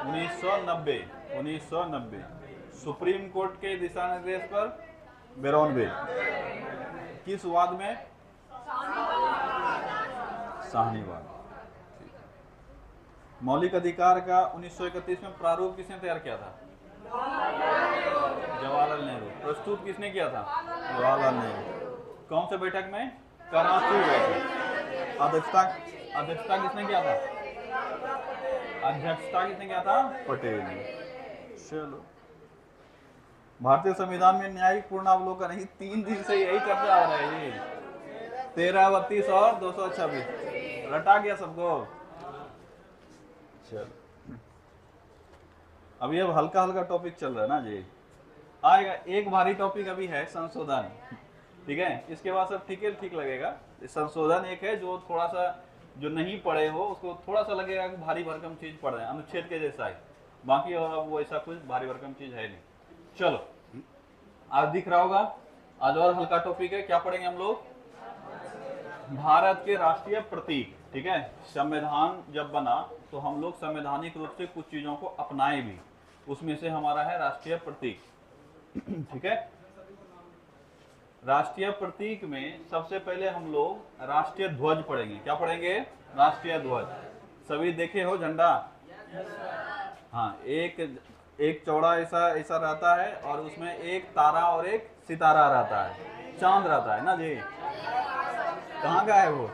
1990 1990 supreme court के दिशा निर्देश पर बेरोनवे किस वाद में? साहनीवाद। मौलिक अधिकार का 1931 में प्रारूप किसने तैयार किया था? जवाहरलाल नेहरू। प्रस्तुत किसने किया था? जवाहरलाल नेहरू। कौन से बैठक में? कराची बैठक। अध्यक्षता किसने किया था? अध्यक्षता किसने किया था? पटेल ने। चलो, भारतीय संविधान में न्यायिक पूर्णावलोकन ही 3 दिन से यही चर्चा हो रहा है जी। 13, 32 और 226 रटा गया सबको। चलो, अभी अब हल्का हल्का टॉपिक चल रहा है ना जी। आएगा एक भारी टॉपिक अभी है संशोधन, ठीक है। इसके बाद सब ठीक लगेगा। संशोधन एक है जो थोड़ा सा, जो नहीं पढ़े हो उसको थोड़ा सा लगेगा कि भारी भरकम चीज पढ़ रहे हैं, अनुच्छेद के जैसा है। बाकी और वो ऐसा कुछ भारी भरकम चीज है नहीं। चलो, आज दिख रहा होगा। आज और हल्का टॉपिक है। क्या पढ़ेंगे हम लोग? भारत के राष्ट्रीय प्रतीक, ठीक है। संविधान जब बना तो हम लोग संवैधानिक रूप से कुछ चीजों को अपनाए भी, उसमें से हमारा है राष्ट्रीय प्रतीक, ठीक है। राष्ट्रीय प्रतीक में सबसे पहले हम लोग राष्ट्रीय ध्वज पढ़ेंगे। क्या पढ़ेंगे? राष्ट्रीय ध्वज। सभी देखे हो झंडा? हाँ, एक चौड़ा ऐसा रहता है और उसमें एक तारा और एक सितारा रहता है, चांद रहता है ना जी। कहाँ का है वो?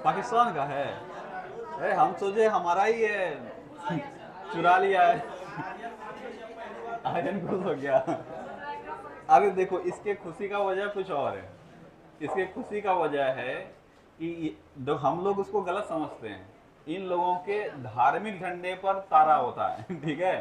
पाकिस्तान का है। अरे हम सोचे हमारा ही है, चुरा लिया है। आयरन खुश हो गया। अरे देखो, इसके खुशी का वजह कुछ और है। इसके खुशी का वजह है कि जो हम लोग उसको गलत समझते हैं। इन लोगों के धार्मिक झंडे पर तारा होता है, ठीक है।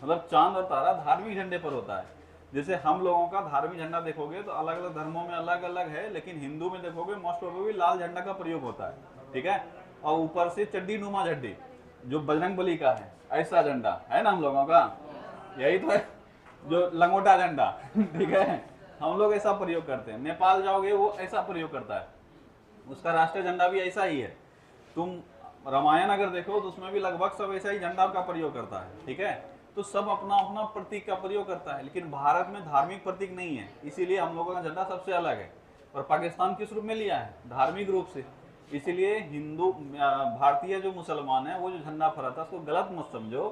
मतलब चांद और तारा धार्मिक झंडे पर होता है। जैसे हम लोगों का धार्मिक झंडा देखोगे तो अलग अलग धर्मों में अलग अलग है, लेकिन हिंदू में देखोगे मोस्ट प्रोबेबली लाल झंडा का प्रयोग होता है, ठीक है। और ऊपर से चड्डी नुमा झंडी जो बजरंग बली का है, ऐसा झंडा है ना हम लोगों का। यही तो है जो लंगोटा झंडा, ठीक है। हम लोग ऐसा प्रयोग करते हैं। नेपाल जाओगे वो ऐसा प्रयोग करता है, उसका राष्ट्रीय झंडा भी ऐसा ही है। तुम रामायण अगर देखो तो उसमें भी लगभग सब ऐसा ही झंडा का प्रयोग करता है, ठीक है। तो सब अपना अपना प्रतीक का प्रयोग करता है, लेकिन भारत में धार्मिक प्रतीक नहीं है, इसीलिए हम लोगों का झंडा सबसे अलग है। और पाकिस्तान किस रूप में लिया है? धार्मिक रूप से। इसीलिए हिंदू भारतीय जो मुसलमान है वो जो झंडा फहराता है उसको गलत मत समझो,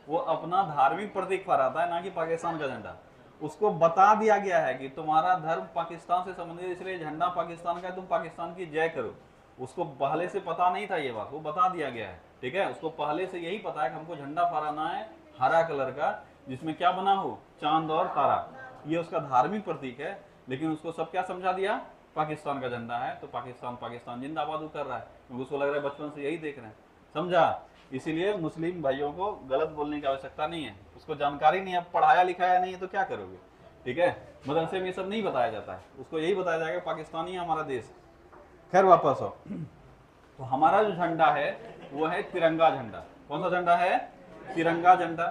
वो अपना धार्मिक प्रतीक फहराता है, ना कि पाकिस्तान का झंडा। उसको बता दिया गया है कि तुम्हारा धर्म पाकिस्तान से संबंधित, इसलिए झंडा पाकिस्तान का है, तुम पाकिस्तान की जय करो। उसको पहले से पता नहीं था ये बात, वो बता दिया गया है, ठीक है। उसको पहले से यही पता है कि हमको झंडा फहराना है हरा कलर का, जिसमें क्या बना हो? चांद और तारा। ये उसका धार्मिक प्रतीक है, लेकिन उसको सब क्या समझा दिया? पाकिस्तान का झंडा है तो पाकिस्तान पाकिस्तान जिंदाबाद कर रहा है, क्योंकि उसको लग रहा है बचपन से यही देख रहे हैं, समझा। इसीलिए मुस्लिम भाइयों को गलत बोलने की आवश्यकता नहीं है, उसको जानकारी नहीं है, पढ़ाया लिखाया नहीं है तो क्या करोगे, ठीक है। मदरसे में ये सब नहीं बताया जाता है, उसको यही बताया जाएगा पाकिस्तान ही हमारा देश। खैर वापस हो, तो हमारा जो झंडा है वो है तिरंगा झंडा। कौन सा झंडा है? तिरंगा झंडा।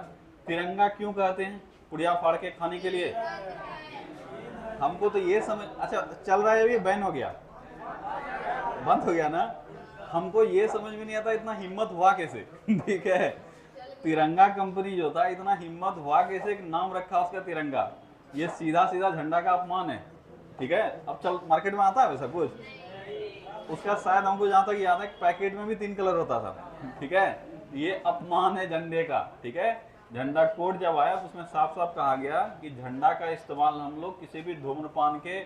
तिरंगा क्यों कहते हैं? पुड़िया फाड़ के खाने के लिए? हमको तो ये समझ, अच्छा चल रहा है अभी, बैन हो गया, बंद हो गया ना। हमको ये समझ में नहीं आता इतना हिम्मत हुआ कैसे, ठीक है। तिरंगा कंपनी जो था, इतना हिम्मत हुआ कैसे, एक नाम रखा उसका तिरंगा। ये सीधा सीधा झंडा का अपमान है, ठीक है। अब चल मार्केट में आता है वैसा कुछ, उसका शायद हमको जहाँ तक याद है पैकेट में भी 3 कलर होता था, ठीक है। ये अपमान है झंडे का, ठीक है। झंडा कोड जब आया तो उसमें साफ साफ कहा गया कि झंडा का इस्तेमाल हम लोग किसी भी धूम्रपान के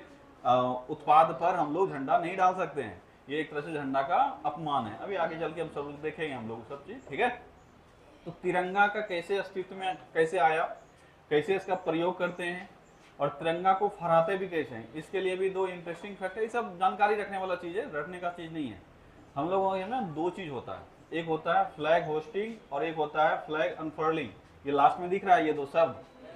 उत्पाद पर हम लोग झंडा नहीं डाल सकते हैं। ये एक तरह से झंडा का अपमान है। अभी आगे चल के हम सब देखेंगे हम लोग सब चीज, ठीक है। तो तिरंगा का कैसे अस्तित्व में कैसे आया, कैसे इसका प्रयोग करते हैं, और तिरंगा को फहराते भी कैसे हैं, इसके लिए भी 2 इंटरेस्टिंग फैक्ट है। ये सब जानकारी रखने वाला चीज है, रटने का चीज नहीं है। हम लोगों के ना 2 चीज होता है, एक होता है फ्लैग होस्टिंग और एक होता है फ्लैग अनफर्लिंग। ये लास्ट में दिख रहा है ये 2 शब्द।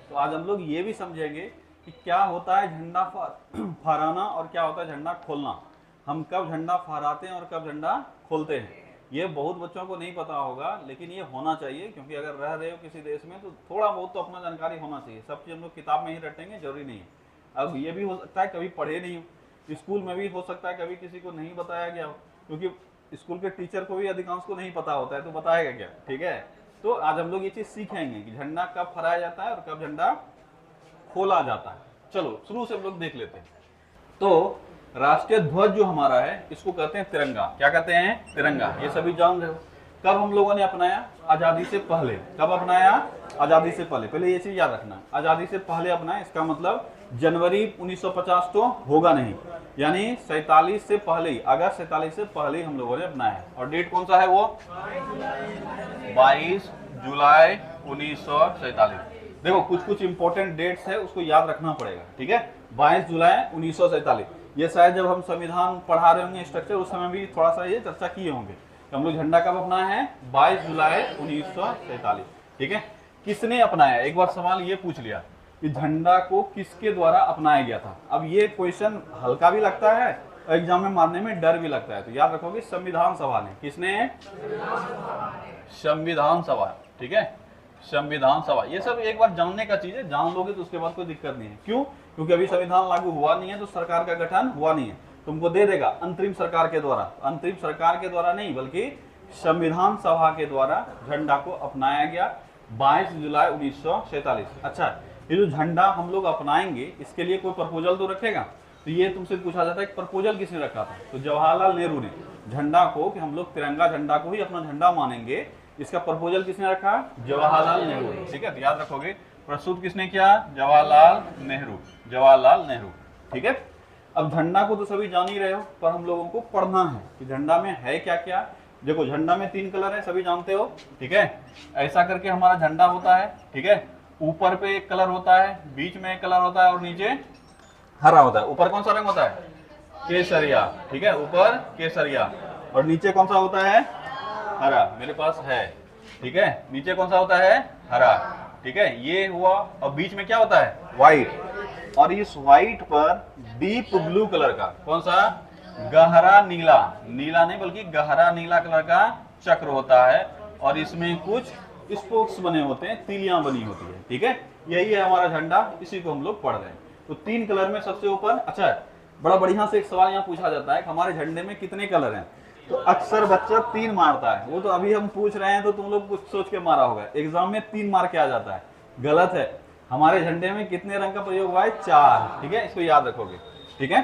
तो आज हम लोग ये भी समझेंगे कि क्या होता है झंडा फहराना और क्या होता है झंडा खोलना। हम कब झंडा फहराते हैं और कब झंडा खोलते हैं, ये बहुत बच्चों को नहीं पता होगा, लेकिन ये होना चाहिए, क्योंकि अगर रह रहे हो किसी देश में तो थोड़ा बहुत तो अपना जानकारी होना चाहिए। सब चीज़ हम लोग किताब में ही रटेंगे जरूरी नहीं है। अब ये भी हो सकता है कभी पढ़े नहीं हो, स्कूल में भी हो सकता है कभी किसी को नहीं बताया गया हो, क्योंकि स्कूल के टीचर को भी अधिकांश को नहीं पता होता है, तो बताएगा क्या, ठीक है। तो आज हम लोग ये चीज सीखेंगे कि झंडा कब फहराया जाता है और कब झंडा खोला जाता है। चलो शुरू से हम लोग देख लेते हैं। तो राष्ट्रीय ध्वज जो हमारा है इसको कहते हैं तिरंगा। क्या कहते हैं? तिरंगा। ये सभी जान रहे हो। कब हम लोगों ने अपनाया? आजादी से पहले। कब अपनाया? आजादी से पहले। पहले ये चीज याद रखना, आजादी से पहले अपनाया, इसका मतलब जनवरी 1950 तो होगा नहीं, यानी 47 से पहले ही, अगस्त 47 से पहले ही हम लोगों ने अपनाया। और डेट कौन सा है वो? 22 जुलाई 1947। देखो कुछ कुछ इंपॉर्टेंट डेट्स है, उसको याद रखना पड़ेगा, ठीक है। 22 जुलाई 1947, ये शायद जब हम संविधान पढ़ा रहे होंगे स्ट्रक्चर, उस समय भी थोड़ा सा ये चर्चा किए होंगे। हम लोग झंडा कब अपनाया है? 22 जुलाई 1947, ठीक है। किसने अपनाया? एक बार सवाल ये पूछ लिया कि झंडा को किसके द्वारा अपनाया गया था। अब ये क्वेश्चन हल्का भी लगता है और एग्जाम में मारने में डर भी लगता है, तो याद रखोगे संविधान सभा ने। किसने? संविधान सभा, ठीक है, संविधान सभा। ये सब एक बार जानने का चीज है, जान लोगे तो उसके बाद कोई दिक्कत नहीं है। क्यों? क्योंकि अभी संविधान लागू हुआ नहीं है, तो सरकार का गठन हुआ नहीं है, तुमको दे देगा अंतरिम सरकार के द्वारा। अंतरिम सरकार के द्वारा नहीं, बल्कि संविधान सभा के द्वारा झंडा को अपनाया गया 22 जुलाई 1947। अच्छा, ये जो झंडा हम लोग अपनाएंगे इसके लिए कोई प्रपोजल तो रखेगा। तो ये तुमसे पूछा जाता है कि प्रपोजल किसने रखा था? तो जवाहरलाल नेहरू ने झंडा को, कि हम लोग तिरंगा झंडा को ही अपना झंडा मानेंगे, इसका प्रपोजल किसने रखा? जवाहरलाल नेहरू ने, ठीक है। तो याद रखोगे प्रस्तुत किसने किया? जवाहरलाल नेहरू, जवाहरलाल नेहरू, ठीक है। अब झंडा को तो सभी जान ही रहे हो, पर हम लोगों को पढ़ना है कि झंडा में है क्या क्या। देखो झंडा में 3 कलर है, सभी जानते हो, ठीक है। ऐसा करके हमारा झंडा होता है, ठीक है। ऊपर पे एक कलर होता है, बीच में एक कलर होता है और नीचे हरा होता है। ऊपर कौन सा रंग होता है? केसरिया, ठीक है, ऊपर केसरिया। और नीचे कौन सा होता है? हरा। मेरे पास है, ठीक है। नीचे कौन सा होता है? हरा, ठीक है, ये हुआ। और बीच में क्या होता है? व्हाइट। और इस व्हाइट पर डीप ब्लू कलर का, कौन सा? गहरा नीला, नीला नहीं बल्कि गहरा नीला कलर का चक्र होता है। और इसमें कुछ स्पोक्स बने होते हैं, तीलियां बनी होती है, ठीक है। यही है हमारा झंडा, इसी को हम लोग पढ़ रहे हैं। तो 3 कलर में सबसे ऊपर। अच्छा, बड़ा बढ़िया से एक सवाल यहाँ पूछा जाता है कि हमारे झंडे में कितने कलर हैं? तो अक्सर बच्चा 3 मारता है। वो तो अभी हम पूछ रहे हैं तो तुम लोग कुछ सोच के मारा होगा, एग्जाम में 3 मार के आ जाता है। गलत है। हमारे झंडे में कितने रंग का प्रयोग हुआ है? 4, ठीक है। इसको याद रखोगे, ठीक है।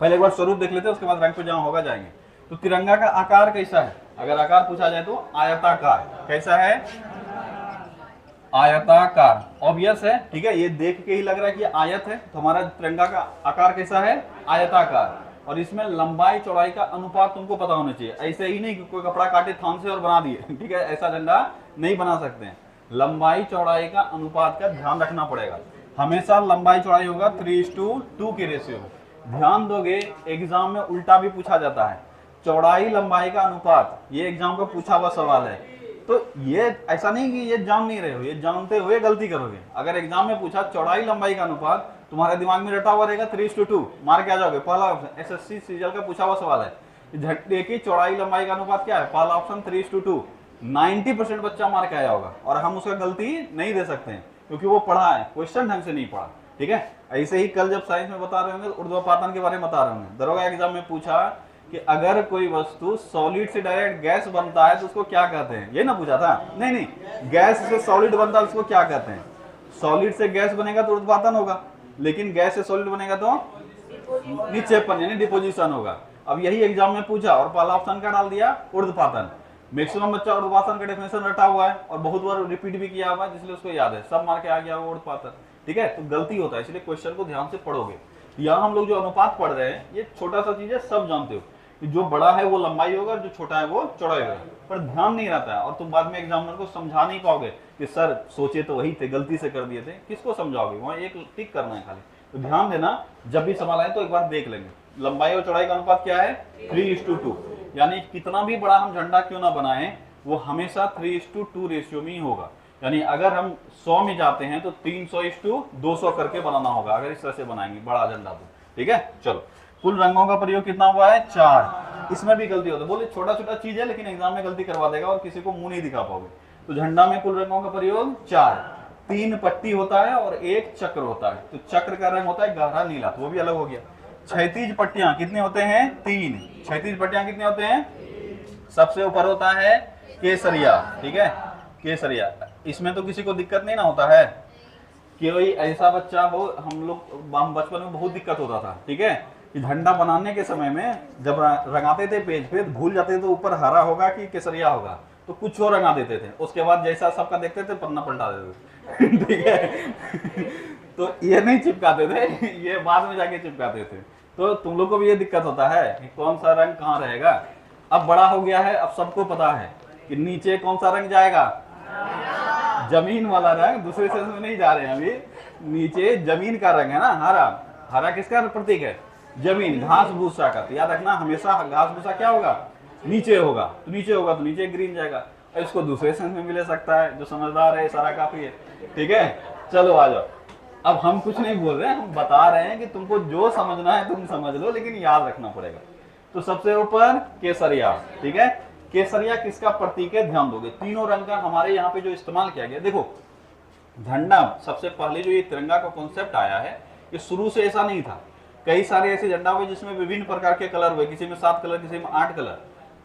पहले एक बार स्वरूप देख लेते हैं, उसके बाद रंग पे जहां होगा जाएंगे। तो तिरंगा का आकार कैसा है? अगर आकार पूछा जाए तो आयताकार। कैसा है? आयताकार। ऑब्वियस है, ठीक है, ये देख के ही लग रहा है कि आयत है। तो हमारा तिरंगा का आकार कैसा है? आयताकार। और इसमें लंबाई चौड़ाई का अनुपात तुमको पता होना चाहिए। ऐसे ही नहीं कि कोई कपड़ा काटे थान से और बना दिए, ठीक है, ऐसा झंडा नहीं बना सकते हैं। लंबाई चौड़ाई का अनुपात का ध्यान रखना पड़ेगा। हमेशा लंबाई चौड़ाई होगा 3:2 की रेशियो में। ध्यान दोगे एग्जाम में उल्टा भी पूछा जाता है, चौड़ाई लंबाई का अनुपात। ये एग्जाम का पूछा हुआ सवाल है। तो ये ऐसा नहीं कि ये जान नहीं रहे हो, ये जानते हुए गलती करोगे। अगर एग्जाम में पूछा चौड़ाई लंबाई का अनुपात, तुम्हारे दिमाग में रटा हुआ रहेगा 3:2, मार के आ जाओगे। पहला ऑप्शन एसएससी सीजीएल का पूछा हुआ सवाल है, झंडे की चौड़ाई लंबाई का अनुपात क्या है? पहला ऑप्शन 3:2। 90% बच्चा मार के आया होगा, और हम उसका गलती नहीं दे सकते हैं क्योंकि वो पढ़ा है, क्वेश्चन ढंग से नहीं पढ़ा, ठीक है। ऐसे ही कल जब साइंस में बता रहे होंगे, ऊर्ध्वपातन के बारे में बता रहे होंगे, दरोगा एग्जाम में पूछा कि अगर कोई वस्तु सॉलिड से डायरेक्ट गैस बनता है तो उसको क्या कहते हैं? ये ना पूछा था? नहीं, गैस से सॉलिड बनता है उसको क्या कहते हैं? सॉलिड से गैस बनेगा तो ऊर्ध्वपातन होगा, लेकिन गैस से सॉलिड बनेगा तो निक्षेपण यानी डिपोजिशन होगा। अब यही एग्जाम में पूछा और पहला ऑप्शन का डाल दिया ऊर्ध्वपातन। मैक्सिमम बच्चा ऊर्ध्वपातन का डेफिनेशन रटा हुआ है और बहुत बार रिपीट भी किया हुआ है, जिसलिए उसको याद है, सब मार के आ गया ऊर्ध्वपातन, ठीक है। तो गलती होता है, इसलिए क्वेश्चन को ध्यान से पढ़ोगे। यहाँ हम लोग जो अनुपात पढ़ रहे हैं, ये छोटा सा चीज है, सब जानते हो कि जो बड़ा है वो लंबाई होगा, जो छोटा है वो चौड़ाई होगा, पर ध्यान नहीं रहता है। और तुम बाद में एग्जामिनर को समझा नहीं पाओगे कि सर सोचे तो वही थे, गलती से कर दिए थे। किसको समझाओगे? वहाँ एक टिक करना है खाली। तो ध्यान देना, जब भी सवाल आए तो एक बार देख लेंगे। लंबाई और चौड़ाई का अनुपात क्या है? 3:2, यानी कितना भी बड़ा हम झंडा क्यों ना बनाए, वो हमेशा 3:2 रेशियो में ही होगा। यानी अगर हम 100 में जाते हैं तो 300:200 करके बनाना होगा, अगर इस तरह से बनाएंगे बड़ा झंडा तो, ठीक है। चलो, कुल रंगों का प्रयोग कितना हुआ है? 4। इसमें भी गलती होता है, बोले छोटा छोटा चीज है लेकिन एग्जाम में गलती करवा देगा और किसी को मुंह नहीं दिखा पाओगे। तो झंडा में कुल रंगों का प्रयोग 4, 3 पट्टी होता है और 1 चक्र होता है। तो चक्र का रंग होता है गहरा नीला, तो वो भी अलग हो गया। क्षैतिज पट्टियां कितने होते हैं? 3। क्षैतिज पट्टियां कितने होते हैं? सबसे ऊपर होता है केसरिया, ठीक है। केसरिया, इसमें तो किसी को दिक्कत नहीं ना होता है कि कोई ऐसा बच्चा हो, हम बचपन में बहुत दिक्कत होता था, ठीक है, कि झंडा बनाने के समय में जब रंगाते थे पेज पे भूल जाते थे ऊपर हरा होगा कि केसरिया होगा, तो कुछ और रंगा देते थे, उसके बाद जैसा सबका देखते थे पन्ना पलटा देते थे ठीक है तो ये नहीं चिपकाते थे, ये बाद में जाके चिपकाते थे। तो तुम लोग को भी ये दिक्कत होता है कि कौन सा रंग कहाँ रहेगा। अब बड़ा हो गया है, अब सबको पता है कि नीचे कौन सा रंग जाएगा, जमीन वाला रंग, दूसरे सेंस में नहीं जा रहे हैं अभी, नीचे जमीन का रंग है ना, हरा। हरा किसका प्रतीक है, जमीन, घास भूसा का। तो याद रखना हमेशा घास भूसा क्या होगा, नीचे होगा, तो नीचे होगा तो नीचे ग्रीन जाएगा। इसको दूसरे सेंस में भी ले सकता है, जो समझदार है सारा काफी है, ठीक है। चलो आ जाओ, अब हम कुछ नहीं बोल रहे हैं, हम बता रहे हैं कि तुमको जो समझना है तुम समझ लो, लेकिन याद रखना पड़ेगा। तो सबसे ऊपर केसरिया, ठीक है। केसरिया किसका प्रतीक है, ध्यान दोगे, तीनों रंग का हमारे यहाँ पे जो इस्तेमाल किया गया। देखो झंडा, सबसे पहले जो ये तिरंगा का कॉन्सेप्ट आया है, ये शुरू से ऐसा नहीं था। कई सारे ऐसे झंडा हुए जिसमें विभिन्न प्रकार के कलर हुए, किसी में 7 कलर, किसी में 8 कलर।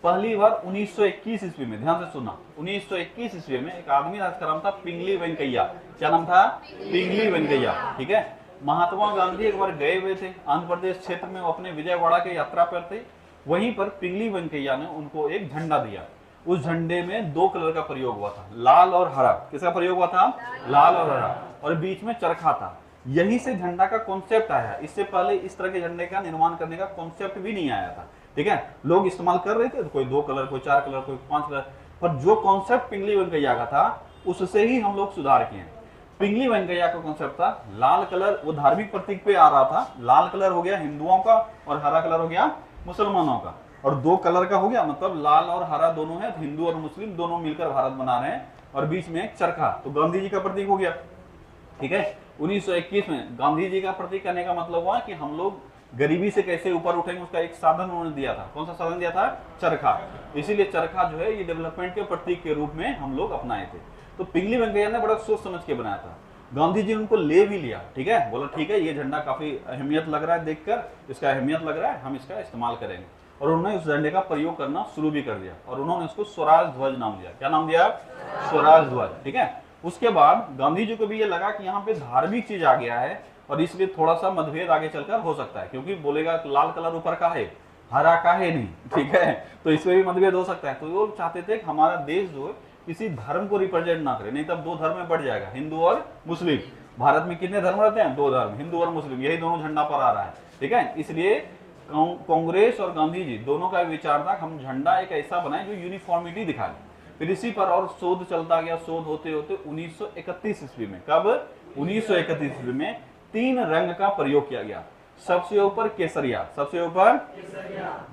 पहली बार 1921 ईस्वी में, ध्यान से सुनना, 1921 ईस्वी में एक आदमी का नाम था पिंगली वेंकैया। क्या नाम था, पिंगली वेंकैया, ठीक है। महात्मा गांधी एक बार गए हुए थे आंध्र प्रदेश क्षेत्र में, वो अपने विजयवाड़ा के यात्रा पर थे, वहीं पर पिंगली वेंकैया ने उनको एक झंडा दिया। उस झंडे में 2 कलर का प्रयोग हुआ था, लाल और हरा। किसका प्रयोग हुआ था, लाल और हरा, और बीच में चरखा था। यही से झंडा का कॉन्सेप्ट आया। इससे पहले इस तरह के झंडे का निर्माण करने का कॉन्सेप्ट भी नहीं आया था, ठीक है। लोग इस्तेमाल कर रहे थे, कोई 2 कलर, कोई 4 कलर, कोई 5 कलर, पर जो कॉन्सेप्ट पिंगली वेंकैया का था उससे ही हम लोग सुधार किए। पिंगली वेंकैया का कॉन्सेप्ट था लाल कलर, वो धार्मिक प्रतीक पे आ रहा था। लाल कलर हो गया हिंदुओं का और हरा कलर हो गया मुसलमानों का, और 2 कलर का हो गया, मतलब लाल और हरा दोनों है, हिंदू और मुस्लिम दोनों मिलकर भारत बना रहे हैं, और बीच में एक चरखा, तो गांधी जी का प्रतीक हो गया, ठीक है। 1921 में गांधी जी का प्रतीक करने का मतलब हुआ कि हम लोग गरीबी से कैसे ऊपर उठेंगे, उसका एक साधन उन्होंने दिया था। कौन सा साधन दिया था, चरखा। इसीलिए चरखा जो है ये डेवलपमेंट के प्रतीक के रूप में हम लोग अपनाए थे। तो पिंगली वेंकैया ने बड़ा सोच समझ के बनाया था। गांधी जी ने उनको ले भी लिया, ठीक है, बोला ठीक है ये झंडा काफी अहमियत लग रहा है, देखकर इसका अहमियत लग रहा है, हम इसका इस्तेमाल करेंगे। और उन्होंने उस झंडे का प्रयोग करना शुरू भी कर दिया, और उन्होंने उसको स्वराज ध्वज नाम दिया। क्या नाम दिया, स्वराज ध्वज, ठीक है। उसके बाद गांधी जी को भी ये लगा कि यहाँ पे धार्मिक चीज आ गया है, और इसलिए थोड़ा सा मतभेद आगे चलकर हो सकता है, क्योंकि बोलेगा लाल कलर ऊपर का है, हरा का है नहीं, ठीक है, तो इसमें भी मतभेद हो सकता है। तो वो चाहते थे कि हमारा देश जो है किसी धर्म को रिप्रेजेंट ना करे, नहीं तब 2 धर्म में बढ़ जाएगा, हिंदू और मुस्लिम। भारत में कितने धर्म रहते हैं, 2 धर्म, हिंदू और मुस्लिम, यही दोनों झंडा पर आ रहा है, ठीक है। इसलिए कांग्रेस और गांधी जी दोनों का विचार था हम झंडा एक ऐसा बनाए जो यूनिफॉर्मिटी दिखाए। फिर इसी पर और शोध चलता गया, शोध होते होते 1931 ईस्वी में, कब, 1931 ईस्वी में 3 रंग का प्रयोग किया गया। सबसे ऊपर केसरिया, सबसे ऊपर,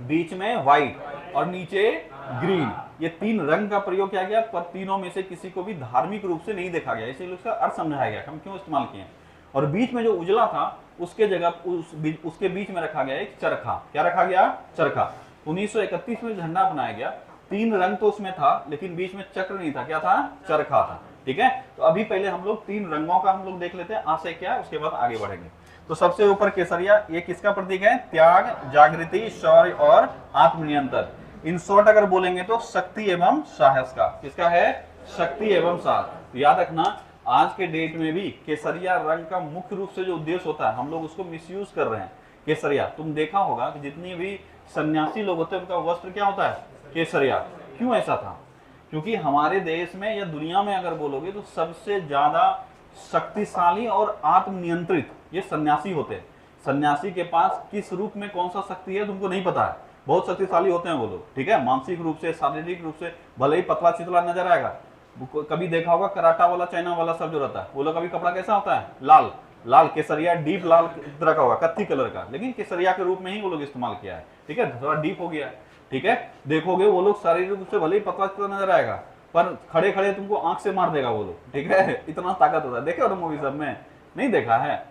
बीच में व्हाइट और नीचे ग्रीन, ये 3 रंग का प्रयोग किया गया। पर तीनों में से किसी को भी धार्मिक रूप से नहीं देखा गया, इसलिए उसका अर्थ समझाया गया हम क्यों इस्तेमाल किए। और बीच में जो उजला था उसके जगह उसके बीच में रखा गया एक चरखा। क्या रखा गया, चरखा। 1931 में झंडा बनाया गया, 3 रंग तो उसमें था, लेकिन बीच में चक्र नहीं था, क्या था, चरखा था, ठीक है। तो अभी पहले हम लोग 3 रंगों का हम लोग देख लेते हैं आशय क्या है, उसके बाद आगे बढ़ेंगे। तो सबसे ऊपर केसरिया, ये किसका प्रतीक है, त्याग, जागृति, शौर्य और आत्मनियंत्रण। इन शॉर्ट अगर बोलेंगे तो शक्ति एवं साहस का, किसका है, शक्ति एवं साहस। तो याद रखना आज के डेट में भी केसरिया रंग का मुख्य रूप से जो उद्देश्य होता है, हम लोग उसको मिसयूज कर रहे हैं। केसरिया, तुम देखा होगा कि जितनी भी सन्यासी लोग होते हैं उनका वस्त्र क्या होता है, केसरिया। क्यों ऐसा था, क्योंकि हमारे देश में या दुनिया में अगर बोलोगे तो सबसे ज्यादा शक्तिशाली और आत्मनियंत्रित ये सन्यासी होते हैं। सन्यासी के पास किस रूप में कौन सा शक्ति है तुमको नहीं पता है, बहुत शक्तिशाली होते हैं वो लोग, ठीक है। मानसिक रूप से, शारीरिक रूप से, भले ही पतला चितला नजर आएगा। कभी देखा होगा कराटा वाला, चाइना वाला सब जो रहता है, वो लोग कभी कपड़ा कैसा होता है, लाल, लाल केसरिया, डीप लाल तरह का होगा, कत्थी कलर का, लेकिन केसरिया के रूप में ही वो लोग इस्तेमाल किया है, ठीक है, थोड़ा डीप हो गया है, ठीक है। देखोगे वो लोग शारीरिक रूप से भले ही पतला चितला नजर आएगा, पर खड़े खड़े तुमको आंख से मार देगा वो लोग, ठीक है, इतना ताकत होता है। देखे हो मूवी सब में, नहीं देखा है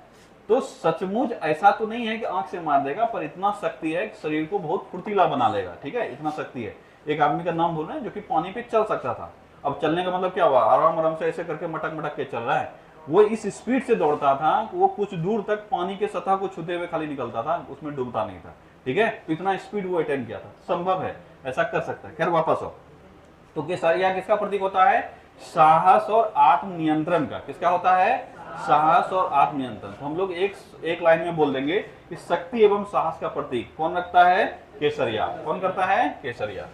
तो सचमुच ऐसा तो नहीं है कि आंख से मार देगा, पर इतना शक्ति है कि शरीर को बहुत फुर्तीला बना लेगा, ठीक है, इतना शक्ति है। एक आदमी का नाम बोल रहे हैं जो कि पानी पे चल सकता था। अब चलने का मतलब क्या हुआ, आराम आराम से ऐसे करके मटक मटक के चल रहा है। वो इस स्पीड से दौड़ता था कि वो कुछ दूर तक पानी के सतह को छूते हुए खाली निकलता था, उसमें डूबता नहीं था, ठीक है। तो इतना स्पीड वो अटेंड किया था, संभव है, ऐसा कर सकता है। खैर वापस आओ, तो केसरिया किसका प्रतीक होता है, साहस और आत्मनियंत्रण का। किसका होता है? साहस और आत्मनियंत्रण। तो हम लोग एक लाइन में बोल देंगे कि शक्ति एवं साहस का प्रतीक कौन रखता है? केसरिया। कौन करता है? केसरिया।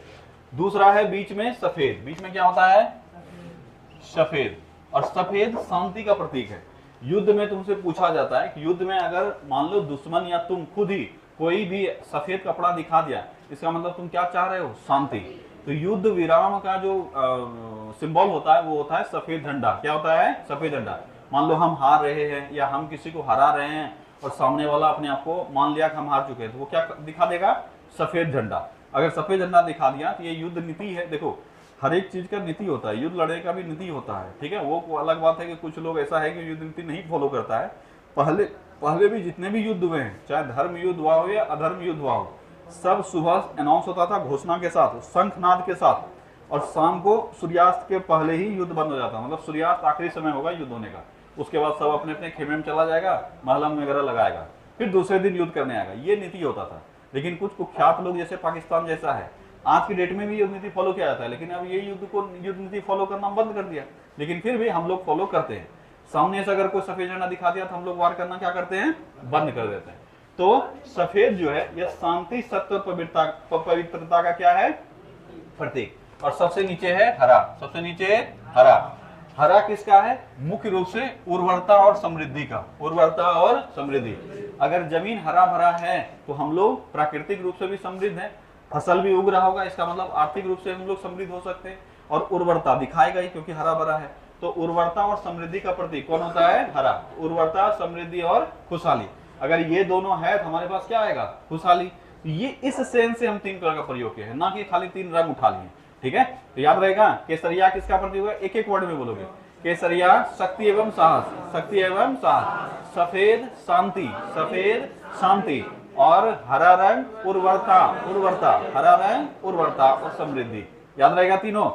दूसरा है बीच में सफेद। बीच में क्या होता है? सफेद। और सफेद शांति का प्रतीक है। युद्ध में तुमसे पूछा जाता है कि युद्ध में अगर मान लो दुश्मन या तुम खुद ही कोई भी सफेद कपड़ा दिखा दिया, इसका मतलब तुम क्या चाह रहे हो? शांति। तो युद्ध विराम का जो सिंबल होता है वो होता है सफेद झंडा। क्या होता है? सफेद झंडा। मान लो हम हार रहे हैं या हम किसी को हरा रहे हैं और सामने वाला अपने आप को मान लिया कि हम हार चुके हैं, तो वो क्या दिखा देगा? सफेद झंडा। अगर सफेद झंडा दिखा दिया तो ये युद्ध नीति है। देखो हर एक चीज का नीति होता है, युद्ध लड़ने का भी नीति होता है, ठीक है। वो अलग बात है कि कुछ लोग ऐसा है कि युद्ध नीति नहीं फॉलो करता है। पहले भी जितने भी युद्ध हुए हैं, चाहे धर्म युद्ध हुआ हो या अधर्म युद्ध हुआ हो, सब सुबह अनाउंस होता था घोषणा के साथ, शंखनाद के साथ, और शाम को सूर्यास्त के पहले ही युद्ध बंद हो जाता। मतलब सूर्यास्त आखिरी समय होगा युद्ध होने का। उसके बाद सब अपने अपने खेमे में चला जाएगा, महलम वगैरह लगाएगा, फिर दूसरे दिन युद्ध करने आएगा। ये नीति होता था। लेकिन कुछ कुख्यात लोग जैसे पाकिस्तान जैसा है, आज की डेट में भी युद्ध नीति फॉलो किया जाता है, लेकिन अब ये युद्ध नीति फॉलो करना बंद कर दिया। लेकिन फिर भी हम लोग फॉलो करते हैं। सामने से अगर कोई सफेद झंडा दिखा दिया तो हम लोग वार करना क्या करते हैं? बंद कर देते हैं। तो सफेद जो है यह शांति, सत्य और पवित्रता का क्या है? प्रतीक। और सबसे नीचे है हरा। सबसे नीचे हरा। हरा किसका है? मुख्य रूप से उर्वरता और समृद्धि का। उर्वरता और समृद्धि। अगर जमीन हरा भरा है तो हम लोग प्राकृतिक रूप से भी समृद्ध हैं, फसल भी उग रहा होगा, इसका मतलब आर्थिक रूप से हम लोग समृद्ध हो सकते हैं। और उर्वरता दिखाएगा ही क्योंकि हरा भरा है। तो उर्वरता और समृद्धि का प्रतीक कौन होता है? हरा। उर्वरता, समृद्धि और खुशहाली। अगर ये दोनों है तो हमारे पास क्या आएगा? खुशहाली। ये इस सेंस से हम 3 कलर का प्रयोग किया है, ना कि खाली 3 रंग उठा लिए, ठीक है। तो याद रहेगा केसरिया किसका प्रतीक होगा? एक एक वर्ड में बोलोगे। केसरिया शक्ति एवं साहस। शक्ति एवं साहस। सफेद शांति। सफेद शांति। और हरा रंग उर्वरता। उर्वरता। हरा रंग उर्वरता और समृद्धि। याद रहेगा तीनों।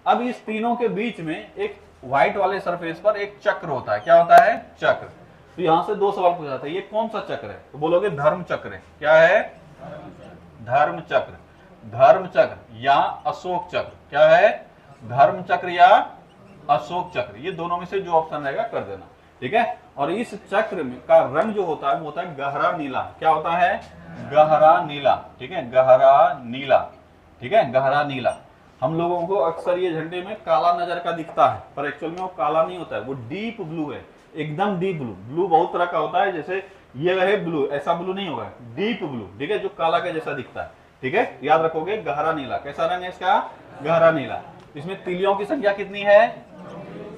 अब इस तीनों के बीच में एक व्हाइट वाले सरफेस पर एक चक्र होता है। क्या होता है? चक्र। तो यहां से 2 सवाल पूछा जाता है, ये कौन सा चक्र है? तो बोलोगे धर्म चक्र है। क्या है? धर्म चक्र। धर्म चक्र या अशोक चक्र। क्या है? धर्म चक्र या अशोक चक्र। ये दोनों में से जो ऑप्शन रहेगा कर देना, ठीक है। और इस चक्र में का रंग जो होता है वो होता है गहरा नीला। क्या होता है? गहरा नीला, ठीक है। गहरा नीला, ठीक है। गहरा नीला। हम लोगों को अक्सर ये झंडे में काला नजर का दिखता है, पर एक्चुअल में वो काला नहीं होता है, वो डीप ब्लू है। एकदम डीप ब्लू। ब्लू बहुत तरह का होता है, जैसे ये रहे ब्लू, ऐसा ब्लू नहीं होगा, डीप ब्लू, ठीक है, जो काला के जैसा दिखता है, ठीक है। याद रखोगे गहरा नीला। कैसा रंग है इसका? गहरा नीला। इसमें तिलियों की संख्या कितनी है?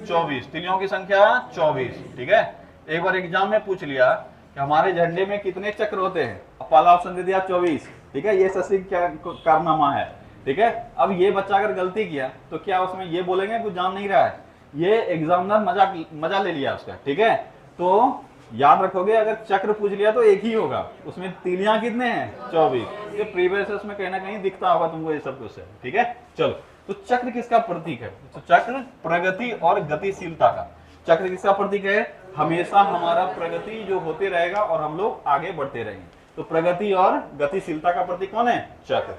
24। तिलियों की संख्या 24, ठीक है। एक बार एग्जाम में पूछ लिया कि हमारे झंडे में कितने चक्र होते हैं, पहला ऑप्शन दे दिया 24, ठीक है। ये सही कारनामा है, ठीक है। अब ये बच्चा अगर गलती किया तो क्या उसमें ये बोलेंगे कुछ जान नहीं रहा है? ये एग्जामिनर मजा ले लिया उसका, ठीक है। तो याद रखोगे अगर चक्र पूछ लिया तो एक ही होगा, उसमें तिलियां कितने हैं? 24। ये प्रीवियस में कहीं ना कहीं दिखता होगा तुमको ये सब कुछ है, ठीक है। चलो, तो चक्र किसका प्रतीक है? तो चक्र प्रगति और गतिशीलता का। चक्र किसका प्रतीक है? हमेशा हमारा प्रगति जो होते रहेगा और हम लोग आगे बढ़ते रहेंगे। तो प्रगति और गतिशीलता का प्रतीक कौन है? चक्र।